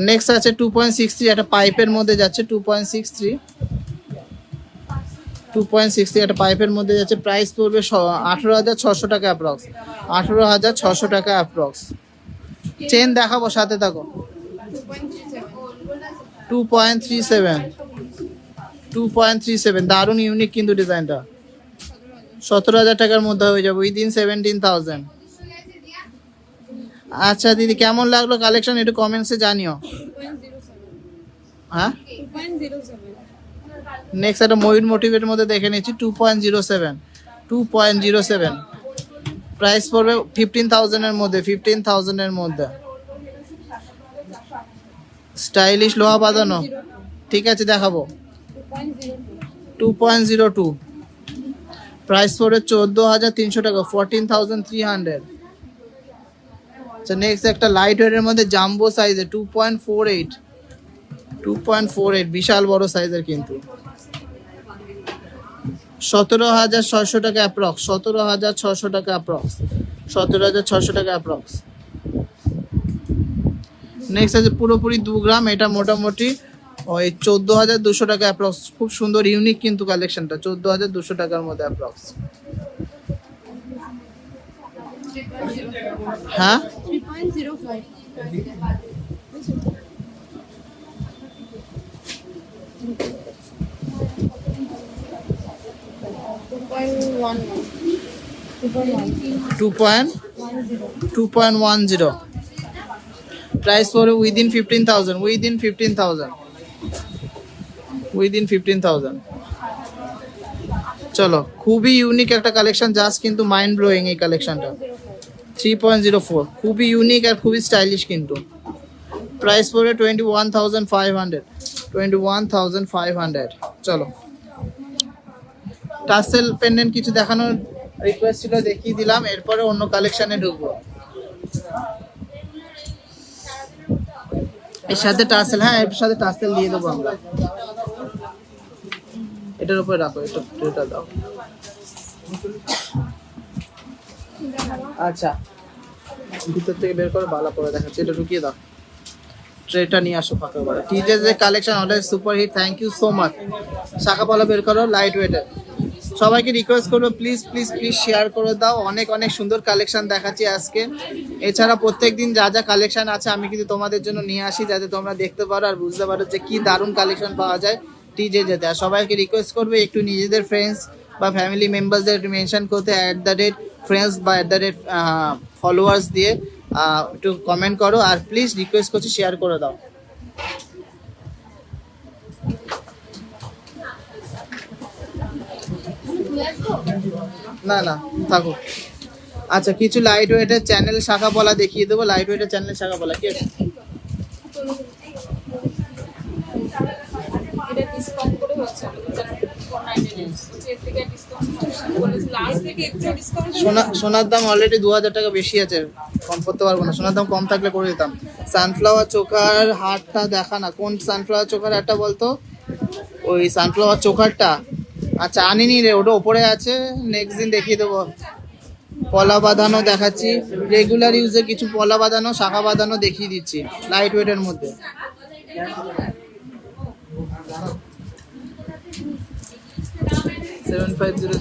নেক্সট আছে 2.63, একটা পাইপের মধ্যে যাচ্ছে 2.63 একটা পাইপের মধ্যে যাচ্ছে। প্রাইস পড়বে 18,600 টাকা অ্যাপ্রক্স, 18,600 টাকা অ্যাপ্রক্স। চেন দেখাবো, সাথে থাকো। 2.37 দারুণ ইউনিক কিন্তু ডিজাইনটা। 17,000 টাকার মধ্যে হয়ে যাবে, উইদিন 17,000। আচ্ছা দিদি, কেমন লাগলো কালেকশন একটু কমেন্টসে জানিও। হ্যাঁ, নেক্সট একটা ময়ূর মোটিভের মধ্যে দেখে নিচ্ছি 2.07 প্রাইস পড়বে 15,000-এর মধ্যে, 15,000-এর মধ্যে। স্টাইলিশ লোহা বাঁধানো, ঠিক আছে দেখাবো। 2.02 প্রাইস পড়বে 14,300 টাকা, 14,300। আচ্ছা, নেক্সট একটা লাইট ওয়েটের মধ্যে জাম্বো সাইজে 2.48 বিশাল বড় সাইজের কিন্তু, 17,600 টাকা অ্যাপ্রক্স, 17,600 টাকা অ্যাপ্রক্স, 17,600 টাকা অ্যাপ্রক্স। নেক্সট আছে পুরোপুরি 2 গ্রাম, এটা মোটামুটি ওই 14,200 টাকা অ্যাপ্রক্স। খুব সুন্দর ইউনিক কিন্তু কালেকশনটা, 14,200 টাকার মধ্যে অ্যাপ্রক্স। হ্যাঁ, 3.05 2.10 প্রাইস পড়বে উইদিন 15,000। চলো, খুবই ইউনিক একটা কালেকশন, জাস্ট কিন্তু মাইন্ড ব্লোয়িং এই কালেকশনটা। 3.04 খুবই ইউনিক আর খুবই স্টাইলিশ কিন্তু। প্রাইস পড়বে 21,500। চলো, টাসেল পেন্ডেন্ট কিছু দেখানোর রিকোয়েস্ট ছিল, দেখিয়ে দিলাম। এরপরে অন্য কালেকশনে ঢুকবো। এর সাথে টাসেল, হ্যাঁ এর সাথে টাসেল দিয়ে দেবো আমরা। এটার উপরে রাখো, এটা দাও। আচ্ছা, ভিতর থেকে বের করে ভালো করে দেখাচ্ছি, এটা ঢুকিয়ে দাও। ট্রেটা নিয়ে আসো ফাঁকা করে। টিজেস এর collection always super hit, thank you so much. শাখা পলা বের করো লাইট ওয়েটের। সবাইকে রিকোয়েস্ট করবো প্লিজ প্লিজ প্লিজ শেয়ার করে দাও, অনেক অনেক সুন্দর কালেকশন দেখাচ্ছি আজকে। এছাড়া প্রত্যেকদিন যা যা কালেকশন আছে আমি কিন্তু তোমাদের জন্য নিয়ে আসি, যাতে তোমরা দেখতে পারো আর বুঝতে পারো যে কি দারুণ কালেকশন পাওয়া যায় টিজে যেতে। আর সবাইকে রিকোয়েস্ট করবে একটু নিজেদের ফ্রেন্ডস বা ফ্যামিলি মেম্বারসদের মেনশন করতে @friends বা ফলোয়ার্স দিয়ে একটু কমেন্ট করো, আর প্লিজ রিকোয়েস্ট করছি শেয়ার করে দাও। না না থাকুক। আচ্ছা কিছু লাইট ওয়েটের চ্যানেল শাখা পলা দেখিয়ে দেবো। লাইট ওয়েটের চ্যানেল শাখা পলা কি আছে? এটা ডিসকাউন্ট করে হচ্ছে 499 এর থেকে ডিসকাউন্ট বলেছে লাস্ট থেকে একটু ডিসকাউন্ট। সোনার দাম অলরেডি 2000 টাকা বেশি আছে, কম করতে পারবো না। সোনার দাম কম থাকলে করে দিতাম। সানফ্লাওয়ার চোকার হাটটা দেখা না, কোন সানফ্লাওয়ার চোকার হাটটা বলতো? ওই সানফ্লাওয়ার চোকারটা আচ্ছা আনিনি রে, ওটা ওপরে আছে, নেক্সট দিন দেখিয়ে দেবো। পলা বাঁধানো দেখাচ্ছি, রেগুলার ইউজে কিছু পলা বাঁধানো শাখা বাঁধানো দেখিয়ে দিচ্ছি লাইট ওয়েটের মধ্যে। 7500।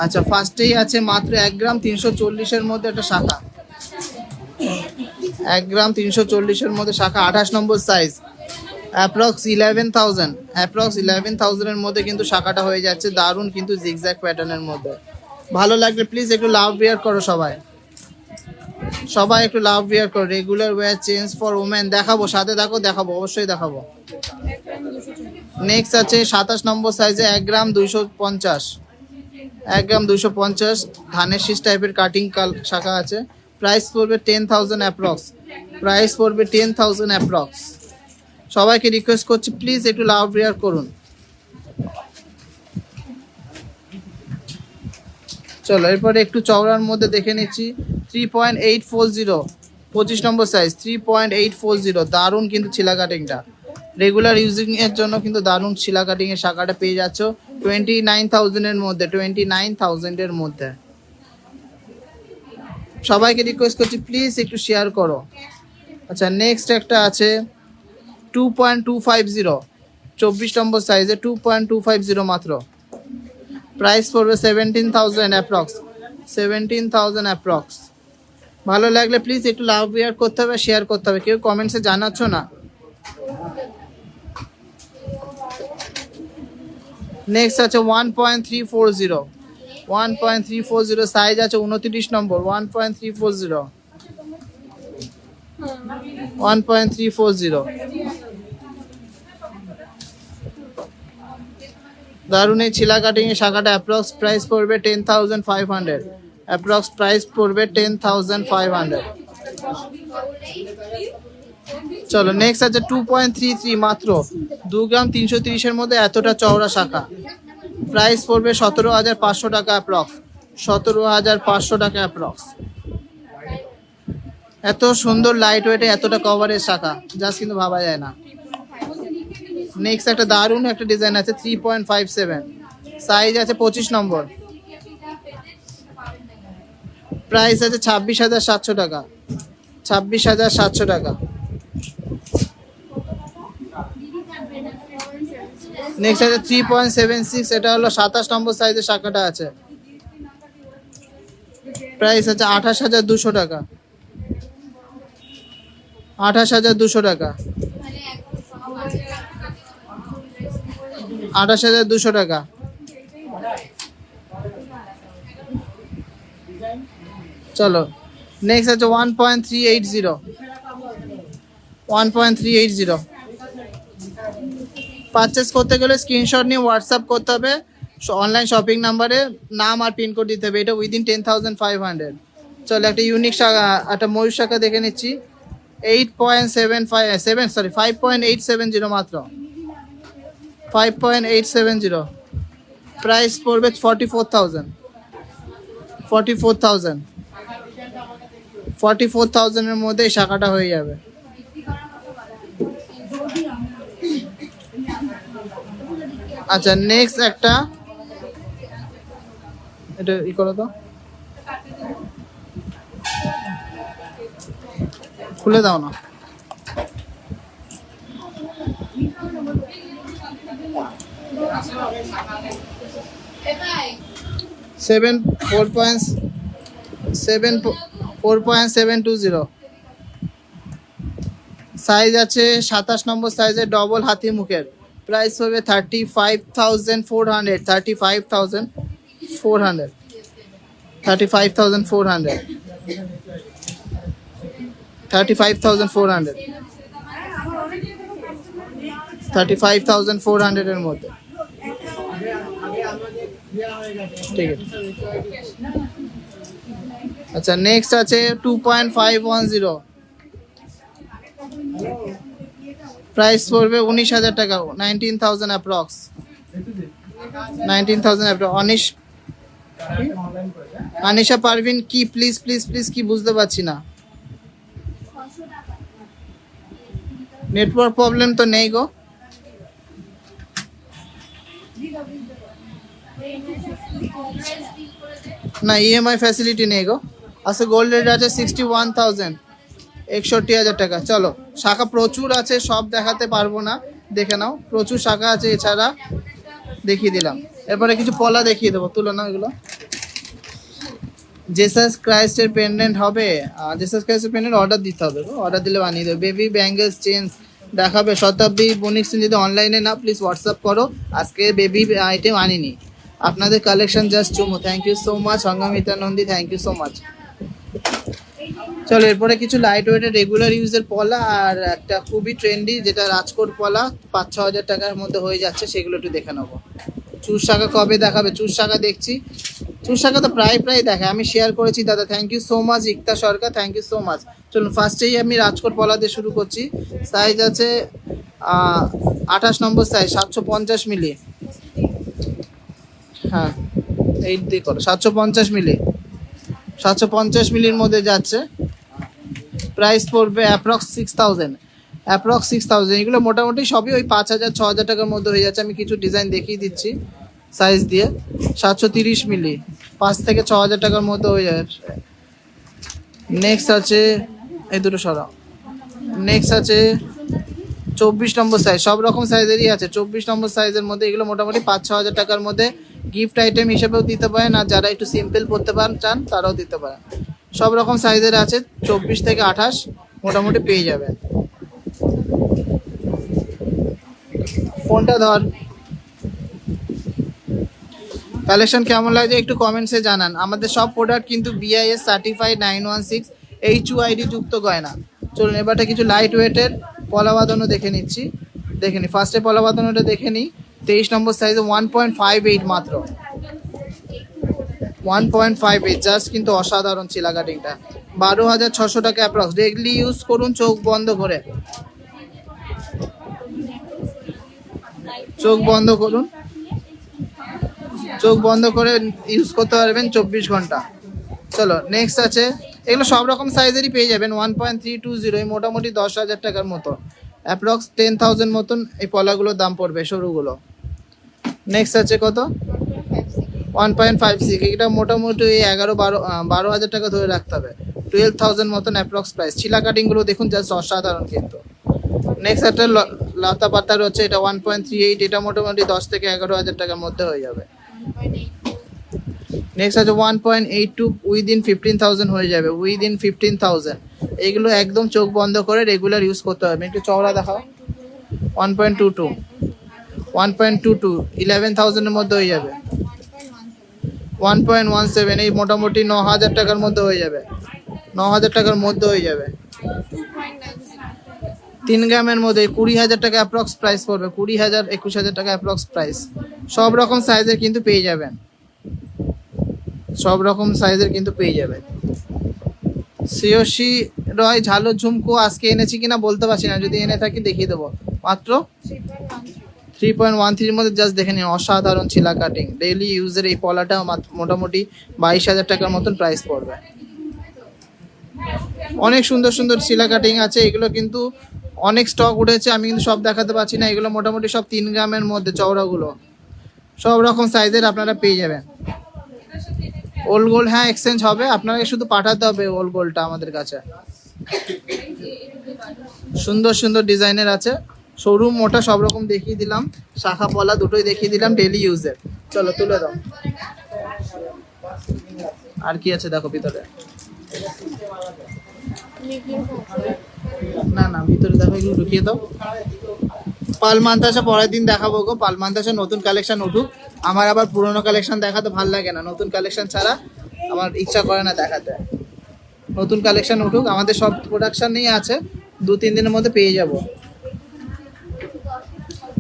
আচ্ছা ফার্স্টেই আছে মাত্র 1 গ্রাম 340 এর মধ্যে একটা শাখা, 1 গ্রাম 340 এর মধ্যে শাখা, 28 নম্বর সাইজ, অ্যাপ্রক্স 11,000 এর মধ্যে কিন্তু শাখাটা হয়ে যাচ্ছে। দারুণ কিন্তু জিগজ্যাগ প্যাটার্নের মধ্যে। ভালো লাগলে প্লিজ একটু লাভ বিয়ার করো সবাই, সবাই একটু লাভ বিয়ার করো। Regular wire change for women দেখাবো, সাথে দেখো, দেখাবো অবশ্যই দেখাবো। নেক্সট আছে 27 নম্বর সাইজে 1 গ্রাম 250, 1 গ্রাম 250 ধানের শীষ টাইপের কাটিং শাখা আছে। প্রাইস পড়বে 10,000 অ্যাপ্রক্স, প্রাইস পড়বে 10,000 অ্যাপ্রক্স। সবাইকে রিকোয়েস্ট করছি প্লিজ একটু লাভ বিয়ার করুন। চলো এরপরে একটু চওড়ার মধ্যে দেখে নিচ্ছি 3.840, 25 নম্বর সাইজ 3.840। দারুণ কিন্তু ছিলা কাটিংটা, রেগুলার ইউজিং এর জন্য কিন্তু দারুণ ছিলা কাটিং এর শাখাটা পেয়ে যাচ্ছ 29,000 এর মধ্যে, 29,000 এর মধ্যে। সবাইকে রিকোয়েস্ট করছি প্লিজ একটু শেয়ার করো। আচ্ছা নেক্সট একটা আছে 2.250, 24 নম্বর সাইজে 2.250 মাত্র। প্রাইস পড়বে 17,000 অ্যাপ্রক্স, 17,000 অ্যাপ্রক্স। ভালো লাগলে প্লিজ একটু লাভ বিয়ার করতে হবে, শেয়ার করতে হবে। কেউ কমেন্টসে জানাচ্ছ না। নেক্সট আছে 1.340, 1.340 সাইজ আছে 29 নম্বর, 1.340, 1.340। দারুণ এই ছিলা কাটিং এর শাখাটা। অ্যাপ্রক্স প্রাইস পড়বে 10,500, অ্যাপ্রক্স প্রাইস পড়বে 10,500। চলো নেক্সট আছে 2.33 মাত্র, 2 গ্রাম 330 এর মধ্যে এতটা চওড়া শাখা। প্রাইস পড়বে 17,500 টাকা অ্যাপ্রক্স, 17,500 টাকা অ্যাপ্রক্স। এত সুন্দর লাইট ওয়েটে এতটা কভারের শাখা জাস্ট কিন্তু ভাবা যায় না। নেক্সট একটা দারুণ একটা ডিজাইন আছে 3.57, সাইজ আছে 25 নম্বর। প্রাইস আছে 26,700 টাকা, 26,700 টাকা। নেক্সট আছে 3.76, এটা হলো 27 নম্বর সাইজের শাখাটা আছে। প্রাইস আছে 28,200 টাকা, 28,200 টাকা, 28,200 টাকা। চলো নেক্সট আছে 1.380, 1.380। পারচেস করতে গেলে স্ক্রিনশট নিয়ে হোয়াটসঅ্যাপ করতে হবে, অনলাইন শপিং নাম্বারে নাম আর পিনকোড দিতে হবে। এটা উইদিন 10,500। চলো একটা ইউনিক শাখা, একটা ময়ূর শাখা দেখে নিচ্ছি 5.870 মাত্র, 5.870। প্রাইস পড়বে 44,000, 44,000, 44,000 এর মধ্যে এই শাখাটা হয়ে যাবে। আচ্ছা নেক্সট একটা, এটা ই করো তো, খুলে দাও না। সেভেন 4.720 সাইজ আছে 27 নম্বর সাইজের, ডবল হাতি মুখের। প্রাইস হবে 35,400 35,400 35,400 35,400 35,400 এর মধ্যে। ঠিক আছে। আচ্ছা নেক্সট আছে 2.510, প্রাইস পড়বে 19,000 টাকা, 19,000 অ্যাপ্রক্স, 19,000 অ্যাপ্রক্স। আনিশা পারভিন কি প্লিজ প্লিজ প্লিজ কি বুঝতে পারছি না। নেটওয়ার্ক প্রবলেম তো নেই গো। না ইএমআই ফ্যাসিলিটি নেই গো। আচ্ছা গোল্ড রেট আছে 61,000, 61,000 টাকা। চলো শাখা প্রচুর আছে, সব দেখাতে পারবো না, দেখে নাও প্রচুর শাখা আছে। এছাড়া দেখিয়ে দিলাম, এরপরে কিছু পলা দেখিয়ে দেবো, তুলো না এগুলো। জেসাস ক্রাইস্টের পেন্ডেন্ট হবে, জেসাস ক্রাইস্টের পেন্ডেন্ট অর্ডার দিতে হবে, অর্ডার দিলে বানিয়ে দেবে। বেবি ব্যাঙ্গেলস চেঞ্জ দেখাবে, শতাব্দী বণিক সেন যদি অনলাইনে না প্লিজ হোয়াটসঅ্যাপ করো, আজকে বেবি আইটেম আনিনি। আপনাদের কালেকশন জাস্ট চুমু, থ্যাংক ইউ সো মাচ। সঙ্গমিতা Nandi thank you so much. চলো এরপরে কিছু লাইট ওয়েটের রেগুলার ইউজের পলা, আর একটা খুবই ট্রেন্ডি যেটা রাজকোট পলা 5-6 হাজার টাকার মধ্যে হয়ে যাচ্ছে, সেগুলো একটু দেখে নেবো। চুর শাখা কবে দেখাবে? চুর শাখা দেখছি, চুর শাখা তো প্রায় দেখে, আমি শেয়ার করেছি দাদা, thank you so much. Ikta Sarkar thank you so much. চলুন ফার্স্টেই আমি রাজকোট পলা দিয়ে শুরু করছি। সাইজ আছে 28 নম্বর সাইজ, 750 মিলি। হ্যাঁ 8 দিয়ে করো, 750 মিলি, 750 মিলির মধ্যে যাচ্ছে। প্রাইস পড়বে অ্যাপ্রক্স 6,000, অ্যাপ্রক্স 6,000। এগুলো মোটামুটি সবই ওই 5,000-6,000 টাকার মধ্যে হয়ে যাচ্ছে। আমি কিছু ডিজাইন দেখিয়ে দিচ্ছি সাইজ দিয়ে। 730 মিলি, 5 থেকে 6,000 টাকার মধ্যে হয়ে যাচ্ছে। নেক্সট আছে এই দুটো সরাও। নেক্সট আছে 24 নম্বর সাইজ, সব রকম সাইজেরই আছে। 24 নম্বর সাইজের মধ্যে এগুলো মোটামুটি 5-6 হাজার টাকার মধ্যে গিফট আইটেম হিসেবেও দিতে পারেন, আর যারা একটু সিম্পল পড়তে চান তারাও দিতে পারেন। সব রকম সাইজের আছে, 24 থেকে 28 মোটামুটি পেয়ে যাবেন। ফোনটা ধর। কালেকশন কেমন লাগছে একটু কমেন্টসে জানান। আমাদের সব প্রোডাক্ট কিন্তু BIS সার্টিফাইড 916 HUID যুক্ত গয়না। চলুন এবারটা কিছু লাইট ওয়েটের পলা বাঁধানো দেখে নিচ্ছি, দেখে নিই। ফার্স্টে পলা বাঁধানোটা দেখে নিই। 23 নম্বর সাইজে 1.58 মাত্র, 1.58 জাস্ট, কিন্তু অসাধারণ চিলা কাটিংটা। 12,600 টাকা অ্যাপ্রক্স। ডেইলি ইউজ করুন চোখ বন্ধ করে, চোখ বন্ধ করুন, চোখ বন্ধ করে ইউজ করতে পারবেন 24 ঘন্টা। চলো নেক্সট আছে, এগুলো সব রকম সাইজেরই পেয়ে যাবেন। 1.320, এই মোটামুটি 10,000 টাকার মতো, অ্যাপ্রক্স 10,000 মতন এই পলাগুলোর দাম পড়বে সরুগুলো। নেক্সট আছে কত? 1.56, এটা মোটামুটি 11-12 হাজার টাকা ধরে রাখতে হবে, 12,000 মতন অ্যাপ্রক্স প্রাইস। চিলা কাটিংগুলো দেখুন জাস্ট অসাধারণ কিন্তু। নেক্সট একটা লতা পাতার হচ্ছে, এটা 1.38, এটা মোটামুটি 10 থেকে 11 হাজার টাকার মধ্যে হয়ে যাবে। নেক্সট আছে 1.82, উইদিন 15,000 হয়ে যাবে, উইদিন 15,000। এইগুলো একদম চোখ বন্ধ করে রেগুলার ইউজ করতে হবে। একটু চওড়া দেখাও। 1.22, 11,000 এর মধ্যে হয়ে যাবে। 1.17, এই মোটামুটি 9,000 টাকার মধ্যে হয়ে যাবে, 9,000 টাকার মধ্যে হয়ে যাবে। 3 গ্রামের মধ্যে 20,000 টাকা অ্যাপ্রক্স প্রাইস পড়বে, 20,000 21,000 টাকা অ্যাপ্রক্স প্রাইস। সব রকম সাইজের কিন্তু পেয়ে যাবেন, সব রকম সাইজের কিন্তু পেয়ে যাবেন। শ্রেয়সী রয় ঝালো ঝুমকো আজকে এনেছি কিনা বলতে পারছি না, যদি এনে থাকি দেখিয়ে দেবো। মাত্র 3.13 এর মধ্যে জাস্ট দেখে নিন, অসাধারণ চিলা কাটিং। ডেইলি ইউজের এই পলাটা মোটামুটি 22,000 টাকার মতন প্রাইস পড়বে। অনেক সুন্দর সুন্দর চিলা কাটিং আছে, এগুলো কিন্তু অনেক স্টক উঠেছে, আমি কিন্তু সব দেখাতে পারছি না। এগুলো মোটামুটি সব 3 গ্রামের মধ্যে চওড়াগুলো, সব রকম সাইজের আপনারা পেয়ে যাবেন। ওল্ড গোল্ড হ্যাঁ এক্সচেঞ্জ হবে, আপনাকে শুধু পাঠাতে হবে ওল্ড গোল্ডটা আমাদের কাছে। সুন্দর সুন্দর ডিজাইনের আছে, সরু মোটা সব রকম দেখিয়ে দিলাম, শাখা পলা দুটোই দেখিয়ে দিলাম ডেলি ইউজের। চলো তুলে দাও। আর কি আছে দেখো ভিতরে, না না ভিতরে দেখো, এগুলো ঢুকিয়ে দাও। পালমান্তাসা পরের দিন দেখাবো গো, পালমান্তাসা নতুন কালেকশন উঠুক। আমার আবার পুরোনো কালেকশন দেখাতে ভাল লাগে না, নতুন কালেকশন ছাড়া আমার ইচ্ছা করে না দেখাতে। নতুন কালেকশন উঠুক, আমাদের সব প্রোডাকশন নিয়ে আছে, 2-3 দিনের মধ্যে পেয়ে যাব।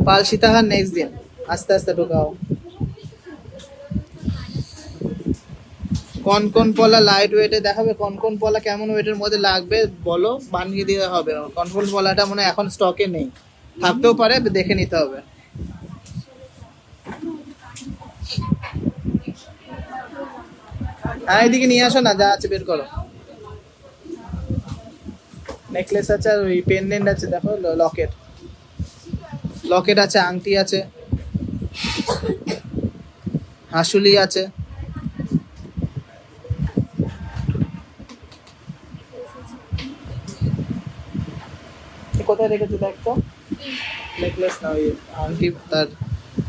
পাল সীতাহার নেক্সট দিন, আস্তে আস্তে ঢোকাও। কোন কোন পলা লাইট ওয়েটে দেখাবে, কোন কোন পলা কেমন ওয়েটের মধ্যে লাগবে বলো, বানিয়ে দিতে হবে। কোন কোন পলাটা মনে হয় এখন স্টকে নেই, থাকতেও পারে, দেখে নিতে হবে। হ্যাঁ এদিকে নিয়ে আসো না, যা আছে বের করো। নেকলেস আছে, আর ওই পেন্ডেন্ট আছে দেখো, লকেট, লকেট আছে, আংটি আছে, হাসুলি আছে। কোথায় রেখেছো দেখো, নেকলেস না ওই আংটি তার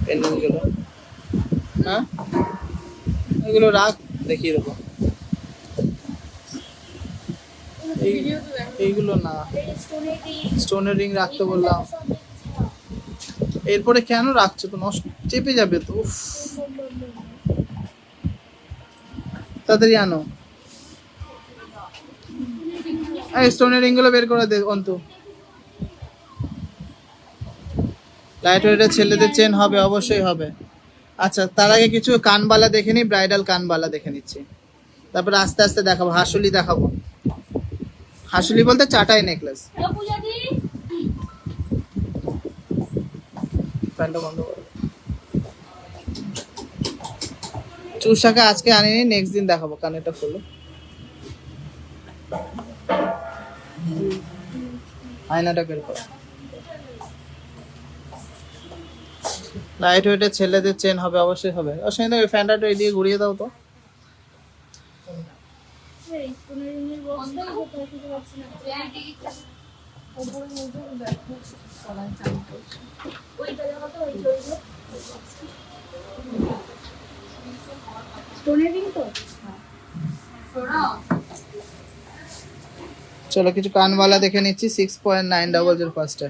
পেন্ডেন্ট গুলো। হ্যাঁ এগুলো রাখ, দেখিয়ে দেবো। এইগুলো না, স্টোনের রিং রাখতে বললাম। এরপরে কেন রাখছো, তো নষ্ট, চেপে যাবে তো। উফ, তাড়াতাড়ি আনো। এই স্টোনের রিং গুলো বের করে দে অন্তু। লাইট ওয়েটের ছেলেদের চেন হবে, অবশ্যই হবে। আচ্ছা তার আগে কিছু কানবালা দেখে নি, ব্রাইডাল কানবালা দেখে নিচ্ছি, তারপরে আস্তে আস্তে দেখাবো। হাসুলি দেখাবো, হাসুলি বলতে চাটাই নেকলেস। প্যান্টটা বন্ধ করো। চুষাকে আজকে আনিনি, নেক্সট দিন দেখাবো। কানেরটা খোলো, আয়নাটা বের করো। লাইট ওয়েটের ছেলেদের চেন হবে, অবশ্যই হবে। অসুবিধা, ওই ফ্যানটা এদিকে ঘুরিয়ে দাও তো। চলো কিছু কানবালা দেখে নিচ্ছি। 6.900 ফার্স্টে,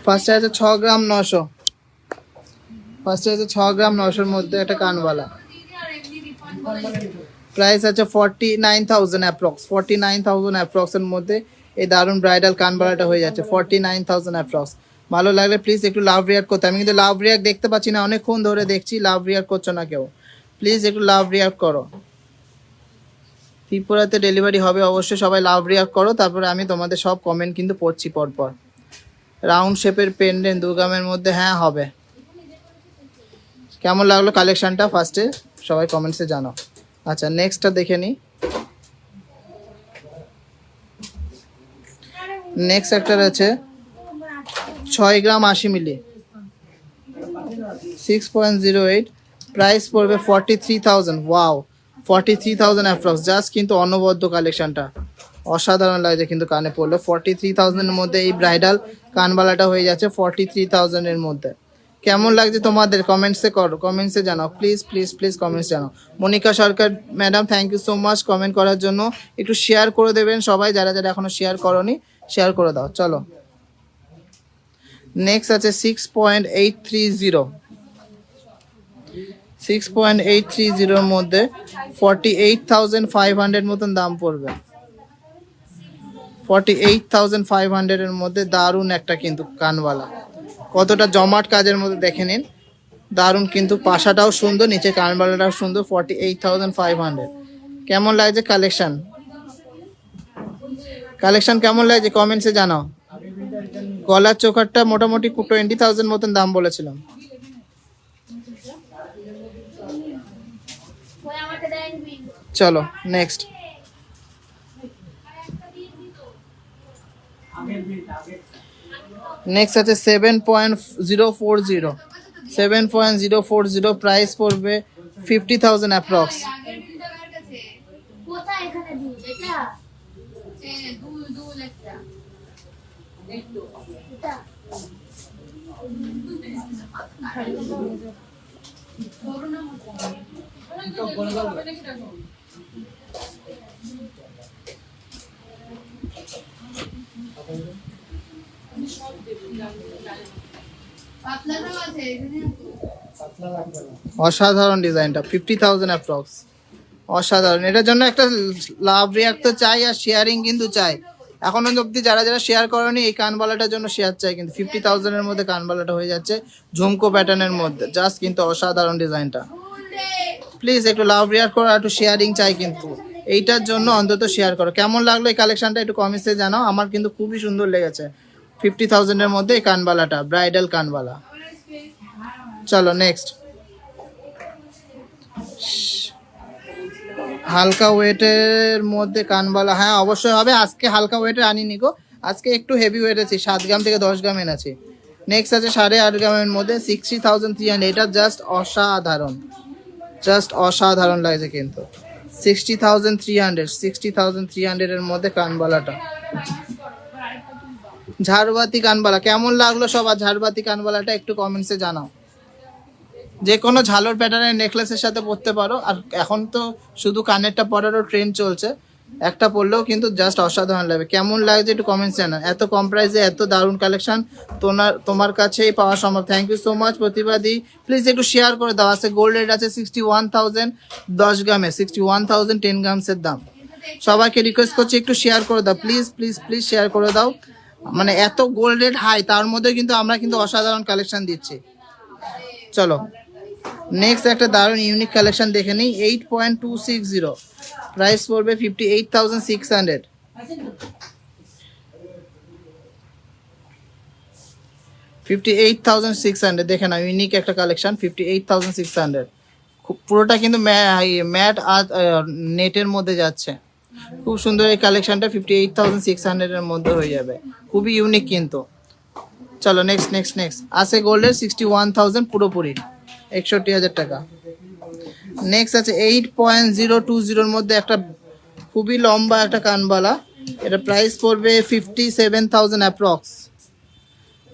ফার্স্টে আছে 6 গ্রাম 900, ফার্স্টে আছে 6 গ্রাম 900-র মধ্যে একটা কানবালা। প্রাইস আছে 49,000 অ্যাপ্রক্স, 49,000 অ্যাপ্রক্স এর মধ্যে এই দারুণ ব্রাইডাল কানবালাটা হয়ে যাচ্ছে। 49,000 অ্যাপ্রক্স। ভালো লাগলে প্লিজ একটু লাভ রিয়াক্ট করতে। আমি কিন্তু লাভ রিয়াক্ট দেখতে পাচ্ছি না, অনেকক্ষণ ধরে দেখছি লাভ রিয়াক্ট করছো না কেউ। প্লিজ একটু লাভ রিয়াক্ট করো। ত্রিপুরাতে ডেলিভারি হবে অবশ্যই, সবাই লাভ রিয়াক্ট করো, তারপরে আমি তোমাদের সব কমেন্ট কিন্তু পড়ছি পরপর। রাউন্ড শেপের পেন্ডেন্ট 2 গ্রামের মধ্যে, হ্যাঁ হবে। কেমন লাগলো কালেকশনটা ফার্স্টে সবাই কমেন্টসে জানাও। আচ্ছা নেক্সটটা দেখে নিই। নেক্সট একটা আছে 6 গ্রাম 80 মিলি, 6.08, প্রাইস পড়বে 43,000। ওয়াও, 43,000 অ্যাপ্রক্স, জাস্ট কিন্তু অনবদ্য কালেকশনটা, অসাধারণ লাগছে কিন্তু কানে পড়লে। 43,000 এর মধ্যে এই ব্রাইডাল কানবালাটা হয়ে যাচ্ছে 43,000 এর মধ্যে। কেমন লাগছে তোমাদের কমেন্টসে করো, কমেন্টসে জানাও প্লিজ প্লিজ প্লিজ, কমেন্টস জানাও। Monika Sarkar madam thank you so much comment করার জন্য। একটু শেয়ার করে দেবেন সবাই, যারা যারা এখনো শেয়ার করোনি শেয়ার করে দাও। চলো নেক্সট আছে 6.830, 6.830 এর মধ্যে 48,500 মতন দাম পড়বে। 48,500 এর মধ্যে দারুণ একটা কিন্তু কানওয়ালা, কতটা জমাট কাজের মধ্যে দেখে নিন, দারুণ কিন্তু, পাশাটাও সুন্দর, নিচে কানওয়ালাটাও সুন্দর। 48,500। কেমন লাগছে কালেকশন, কালেকশন কেমন লাগছে কমেন্টসে জানাও। গলার চোকারটা মোটামুটি 20,000 মতন দাম বলেছিলাম। চলো নেক্সট। নেক্সট আছে 7.040, 7.040 প্রাইস পড়বে 50,000 অ্যাপ্রক্স। কোথায় এখানে দুধ এটা দুল দুল একটা এটা পাতলাটাও আছে এখানে অসাধারণ ডিজাইনটা, 50,000 অ্যাপ্রক্স, অসাধারণ। এটার জন্য একটা লাভ রিয়াক্ট তো চাই আর শেয়ারিং কিন্তু চাই। এখনো অব্দি যারা যারা শেয়ার করেনি এই কানবালাটার জন্য শেয়ার চাই, কিন্তু 50,000 এর মধ্যে কানবালাটা হয়ে যাচ্ছে ঝুমকো প্যাটার্নের মধ্যে, জাস্ট কিন্তু অসাধারণ ডিজাইনটা। প্লিজ একটু লাভ রিয়াক্ট করো আর একটু শেয়ারিং চাই, কিন্তু এইটার জন্য অন্তত শেয়ার করো। কেমন লাগলো এই কালেকশনটা একটু কমেন্টসে জানাও, আমার কিন্তু খুবই সুন্দর লেগেছে 50,000 এর মধ্যে এই কানবালাটা, ব্রাইডাল কানবালা। চলো নেক্সট, হালকা ওয়েটের মধ্যে কানবালা, হ্যাঁ অবশ্যই হবে। আজকে হালকা ওয়েটের আনিনি গো, আজকে একটু হেভি ওয়েট আছে, 7 গ্রাম থেকে 10 গ্রাম এনেছি। নেক্সট আছে 8.5 গ্রামের মধ্যে 60,300, এটা জাস্ট অসাধারণ, জাস্ট অসাধারণ লাগছে কিন্তু। 60,300 এর মধ্যে কানবালাটা, ঝাড়বাতি কানবালা। কেমন লাগলো সবার ঝাড়বাতি কানবালাটা একটু কমেন্টসে জানাও। যে কোনো ঝালোর প্যাটার্নের নেকলেসের সাথে পরতে পারো, আর এখন তো শুধু কানেরটা পরারও ট্রেন্ড চলছে, একটা পরলেও কিন্তু জাস্ট অসাধারণ লাগবে। কেমন লাগছে একটু কমেন্টস জানাও। এত কম প্রাইসে এত দারুণ কালেকশন তোমার কাছেই পাওয়া সম্ভব। থ্যাংক ইউ সো মাচ প্রতিবাদী, প্লিজ একটু শেয়ার করে দাও। আছে গোল্ড রেট আছে 61,000 10 গ্রামে, 61,000 10 গ্রামসের দাম। সবাইকে রিকোয়েস্ট করছি একটু শেয়ার করে দাও, প্লিজ প্লিজ প্লিজ শেয়ার করে দাও। মানে এত গোল্ড রেট হাই, তার মধ্যে কিন্তু আমরা কিন্তু অসাধারণ কালেকশন দিচ্ছি। চলো নেক্সট একটা দারুণ ইউনিক কালেকশন দেখে নিই। 8.260 প্রাইস পড়বে 58,600। 58,600 দেখে নাও, ইউনিক একটা কালেকশন 58,600। খুব পুরোটা কিন্তু ম্যাট আর নেটের মধ্যে যাচ্ছে, খুব সুন্দর এই কালেকশনটা 58,600 এর মধ্যে হয়ে যাবে, খুবই ইউনিক কিন্তু। চলো নেক্সট নেক্সট নেক্সট আছে গোল্ডের 61,000 পুরোপুরি, 61,000 টাকা। নেক্সট আছে 8.020 মধ্যে একটা খুবই লম্বা একটা কানবালা, এটা প্রাইস পড়বে 57,000 অ্যাপ্রক্স।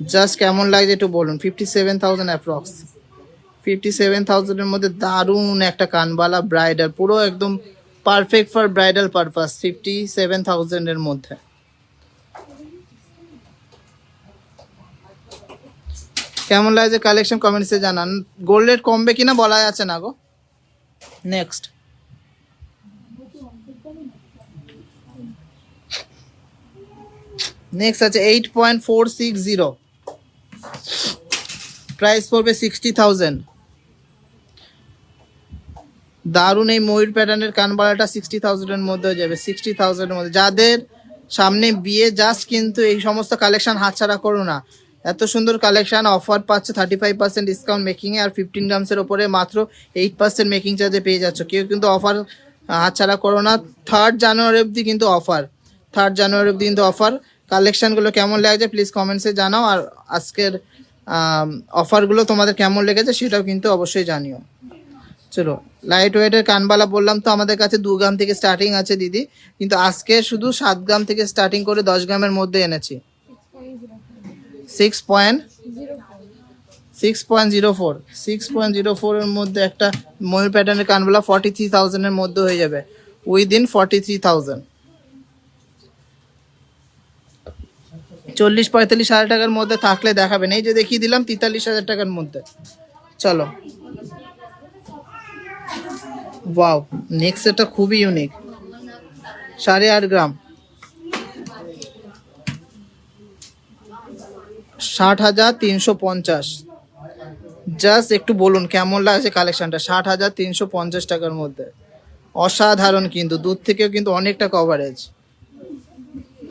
জাস্ট কেমন লাগছে একটু বলুন। 57,000 অ্যাপ্রক্স, 57,000 এর মধ্যে দারুণ একটা কানবালা, ব্রাইডাল, পুরো একদম পারফেক্ট ফর ব্রাইডাল পারপাস, 57,000 এর মধ্যে। কেমন লাগছে কালেকশন কমেন্টসে জানান। গোল্ড রেট কমবে কিনা বলা যাচ্ছে না গো। নেক্সট নেক্সট আছে 8.460 প্রাইস পড়বে 60,000। দারুণ এই ময়ূর প্যাটার্নের কানবালাটা 60,000 এর মধ্যে হয়ে যাবে, 60,000 এর মধ্যে। যাদের সামনে বিয়ে জাস্ট কিন্তু এই সমস্ত কালেকশন হাতছাড়া করো না। এত সুন্দর কালেকশন অফার পাচ্ছে 35% ডিসকাউন্ট মেকিং এ, আর 15 গ্রামসের ওপরে মাত্র 8% মেকিং চার্জে পেয়ে যাচ্ছ। কেউ কিন্তু অফার হাতছাড়া করো না। 3rd জানুয়ারি অবধি কিন্তু অফার, 3rd জানুয়ারি অবধি কিন্তু অফার। কালেকশনগুলো কেমন লাগছে প্লিজ কমেন্টসে জানাও, আর আজকের অফারগুলো তোমাদের কেমন লেগেছে সেটাও কিন্তু অবশ্যই জানিও। চলো লাইট ওয়েটের কানবালা বললাম তো আমাদের কাছে 2 গ্রাম থেকে স্টার্টিং আছে দিদি, কিন্তু আজকে শুধু 7 গ্রাম থেকে স্টার্টিং করে 10 গ্রামের মধ্যে এনেছি। 6.04 এর মধ্যে একটা ময়ূর প্যাটার্নের কানবালা 43,000 এর মধ্যে হয়ে যাবে, উইদিন 43,000। 40-45 হাজার টাকার মধ্যে থাকলে দেখাবেন। এই যে দেখিয়ে দিলাম 43,000 টাকার মধ্যে। চলো ওয়াও, নেক্সট এটা খুবই ইউনিক, 8.5 গ্রাম, 60,350। জাস্ট একটু বলুন কেমন লাগছে কালেকশনটা, 60,350 টাকার মধ্যে, অসাধারণ কিন্তু, দূর থেকেও কিন্তু অনেকটা কভারেজ।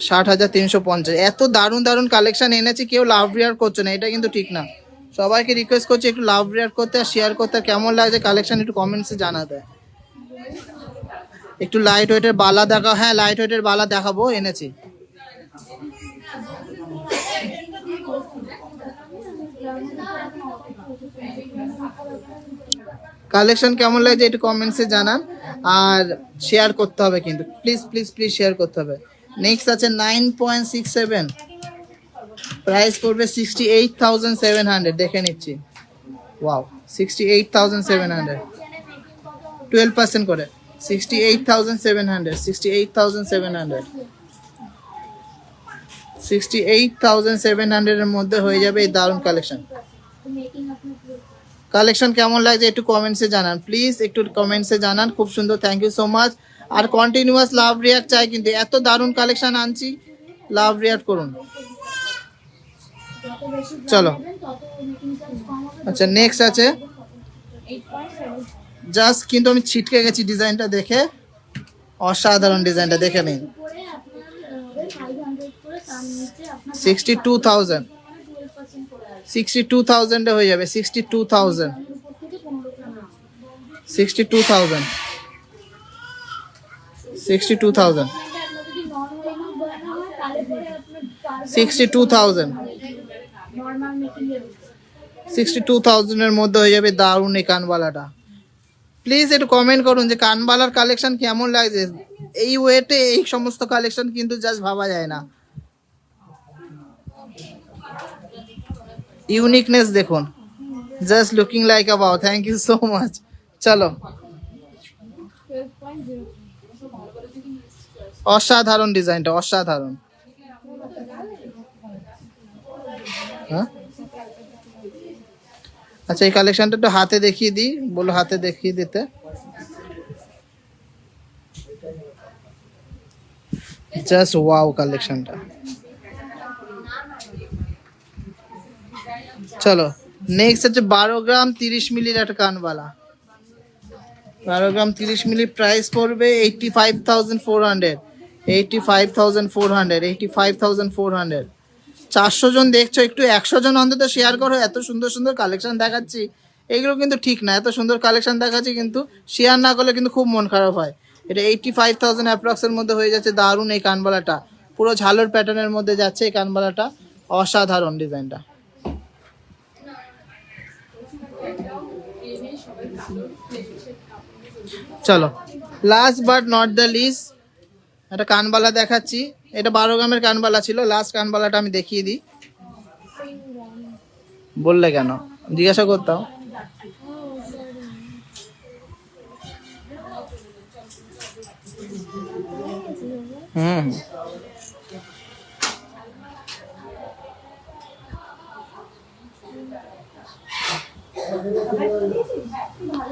60,350, এত দারুণ দারুণ কালেকশন এনেছি, কেউ লাভ রিয়ার করছে না, এটা কিন্তু ঠিক না। সবাইকে রিকোয়েস্ট করছি একটু লাভ রিয়ার করতে আর শেয়ার করতে, আর কেমন লাগছে কালেকশন একটু কমেন্টসে জানাতে। একটু লাইট ওয়েটের বালা দেখাও। হ্যাঁ লাইট ওয়েটের বালা দেখাবো, এনেছি। কালেকশন কেমন লাগছে একটু কমেন্টসে জানান, আর শেয়ার করতে হবে কিন্তু, প্লিজ প্লিজ প্লিজ শেয়ার করতে হবে। নেক্সট আছে 9.67, প্রাইস পড়বে 68,700, দেখে নিচ্ছি। ওয়াও, 68,700, 12% করে 68,700, 68,700, 68,700 এর মধ্যে হয়ে যাবে এই দারুণ কালেকশন। কালেকশন কেমন লাগছে একটু কমেন্টসে জানান, প্লিজ একটু কমেন্টসে জানান। খুব সুন্দর, থ্যাংক ইউ সো মাচ। আর কন্টিনিউয়াস লাভ রিয়াক্ট চাই কিন্তু, এত দারুণ কালেকশন আনছি, লাভ রিয়াক্ট করুন। চলো, আচ্ছা নেক্সট আছে, জাস্ট কিন্তু আমি ছিটকে গেছি ডিজাইনটা দেখে, অসাধারণ ডিজাইনটা দেখে নিন। 62,000, 62,000 এ হয়ে যাবে, 62,000, 62,000, 62,000, 62,000, 62,000 এর মধ্যে হয়ে যাবে দারুণ এই কানবালাটা। প্লিজ একটু কমেন্ট করুন যে কানবালার কালেকশন কেমন লাগছে। এই ওয়েটে এই সমস্ত কালেকশন কিন্তু জাস্ট ভাবা যায় না। ইউনিকনেস দেখুন, just looking like a wow, thank you so much. চলো, অসাধারণ ডিজাইনটা, অসাধারণ। হ্যাঁ, আচ্ছা এই কালেকশনটা একটু হাতে দেখিয়ে দিই, বলো হাতে দেখিয়ে দিতে। জাস্ট ওয়াও কালেকশনটা। চলো নেক্সট হচ্ছে 12 গ্রাম 30 মিলির একটা কানবালা, 12 গ্রাম 30 মিলি, প্রাইস পড়বে 85,400, 85,400, 85,400। 400 জন দেখছো, একটু 100 জন অন্তত শেয়ার করো। এত সুন্দর সুন্দর কালেকশন দেখাচ্ছি, এগুলো কিন্তু ঠিক না, এত সুন্দর কালেকশন দেখাচ্ছি কিন্তু শেয়ার না করলে কিন্তু খুব মন খারাপ হয়। এটা 85,000 অ্যাপ্রক্সের মধ্যে হয়ে যাচ্ছে দারুণ এই কানবালাটা, পুরো ঝালর প্যাটার্নের মধ্যে যাচ্ছে এই কানবালাটা, অসাধারণ ডিজাইনটা। চলো last but not the least একটা কানবালা দেখাচ্ছি। এটা 12 গ্রামের কানবালা ছিল, লাস্ট কানবালাটা আমি দেখিয়ে দিই। বললে কেন, জিজ্ঞাসা করতাম। হুম,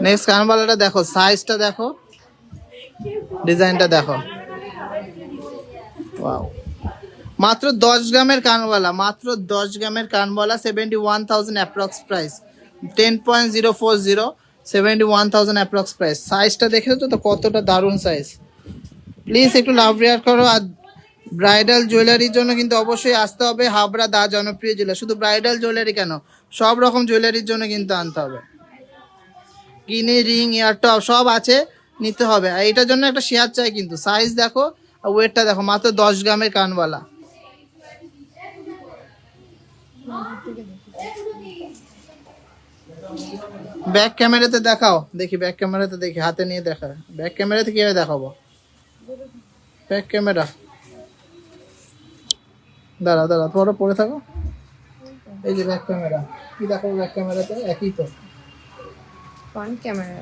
নেক্সট কানবালাটা দেখো, সাইজটা দেখো, ডিজাইনটা দেখো। ওয়াও, মাত্র 10 গ্রামের কানবালা, মাত্র 10 গ্রামের কানবালা, 71,000 অ্যাপ্রক্স প্রাইস, 10.040, 71,000 অ্যাপ্রক্স প্রাইস। সাইজটা দেখেছো তো কতটা দারুণ সাইজ। প্লিজ একটু লাভ রেয়ার করো। আর ব্রাইডাল জুয়েলারির জন্য কিন্তু অবশ্যই আসতে হবে হাবড়া দা জনপ্রিয় জুয়েলার। শুধু ব্রাইডাল জুয়েলারি কেন, সব রকম জুয়েলারির জন্য কিন্তু আনতে হবে। কিনি, রিং, ইয়ারটপ সব আছে, নিতে হবে। আর এটার জন্য একটা শেয়ার চাই কিন্তু। সাইজ দেখো আর ওয়েটটা দেখো, মাত্র 10 গ্রামের কানবালা। ব্যাক ক্যামেরাতে দেখাও দেখি, ব্যাক ক্যামেরাতে দেখি, হাতে নিয়ে দেখা। ব্যাক ক্যামেরাতে কিভাবে দেখাবো, ব্যাক ক্যামেরা দাঁড়া দাঁড়া, তোমরা পড়ে থাকো। এই যে ব্যাক ক্যামেরা, কি দেখাবো ব্যাক ক্যামেরাতে, একই তো। ফ্রন্ট ক্যামেরা,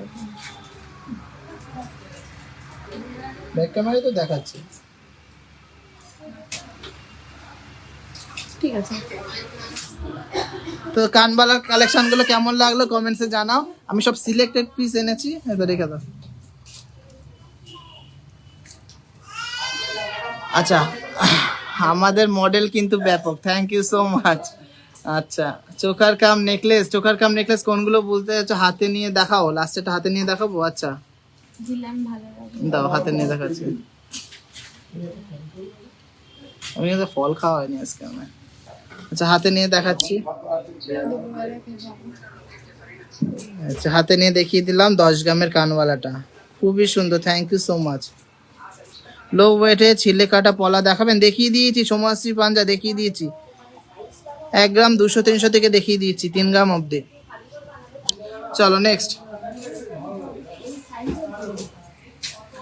ব্যাক ক্যামেরায় তো দেখাচ্ছি। ঠিক আছে। তো কানবালার কালেকশন গুলো কেমন লাগলো কমেন্টসে জানাও। আমি সব সিলেক্টেড পিস এনেছি, এটা রেখে দাও। আচ্ছা, আমাদের মডেল কিন্তু ব্যাপক, থ্যাংক ইউ সো মাচ। আচ্ছা, চোখার কাম নেকলেস, চোখার কাম নেকলেস কোনগুলো বলতে চাচ্ছো, হাতে নিয়ে দেখাও, লাস্টেটা হাতে নিয়ে দেখাবো। আচ্ছা দাও, হাতে নিয়ে দেখাচ্ছি। আমি কিন্তু ফল খাওয়া হয়নি আজকে আমার। আচ্ছা হাতে নিয়ে দেখাচ্ছি। আচ্ছা হাতে নিয়ে দেখিয়ে দিলাম 10 গ্রামের কানওয়ালাটা, খুবই সুন্দর, থ্যাংক ইউ সো মাচ। লো ওয়েটে ছিলে কাটা পলা দেখাবেন, দেখিয়ে দিয়েছি। সোমাশ্রী পাঞ্জা দেখিয়ে দিয়েছি, 1 গ্রাম 200-300 থেকে দেখিয়ে দিয়েছি 3 গ্রাম অব্দি। চলো নেক্সট।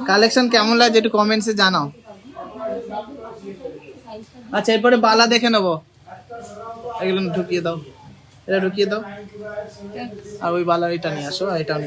কালেকশন কেমন লাগছে একটু কমেন্টসে জানাও। আচ্ছা এরপরে বালা দেখে নেবো, এগুলো ঢুকিয়ে দাও, এটা ঢুকিয়ে দাও, আর ওই বালা এটা নিয়ে আসো, আর এটা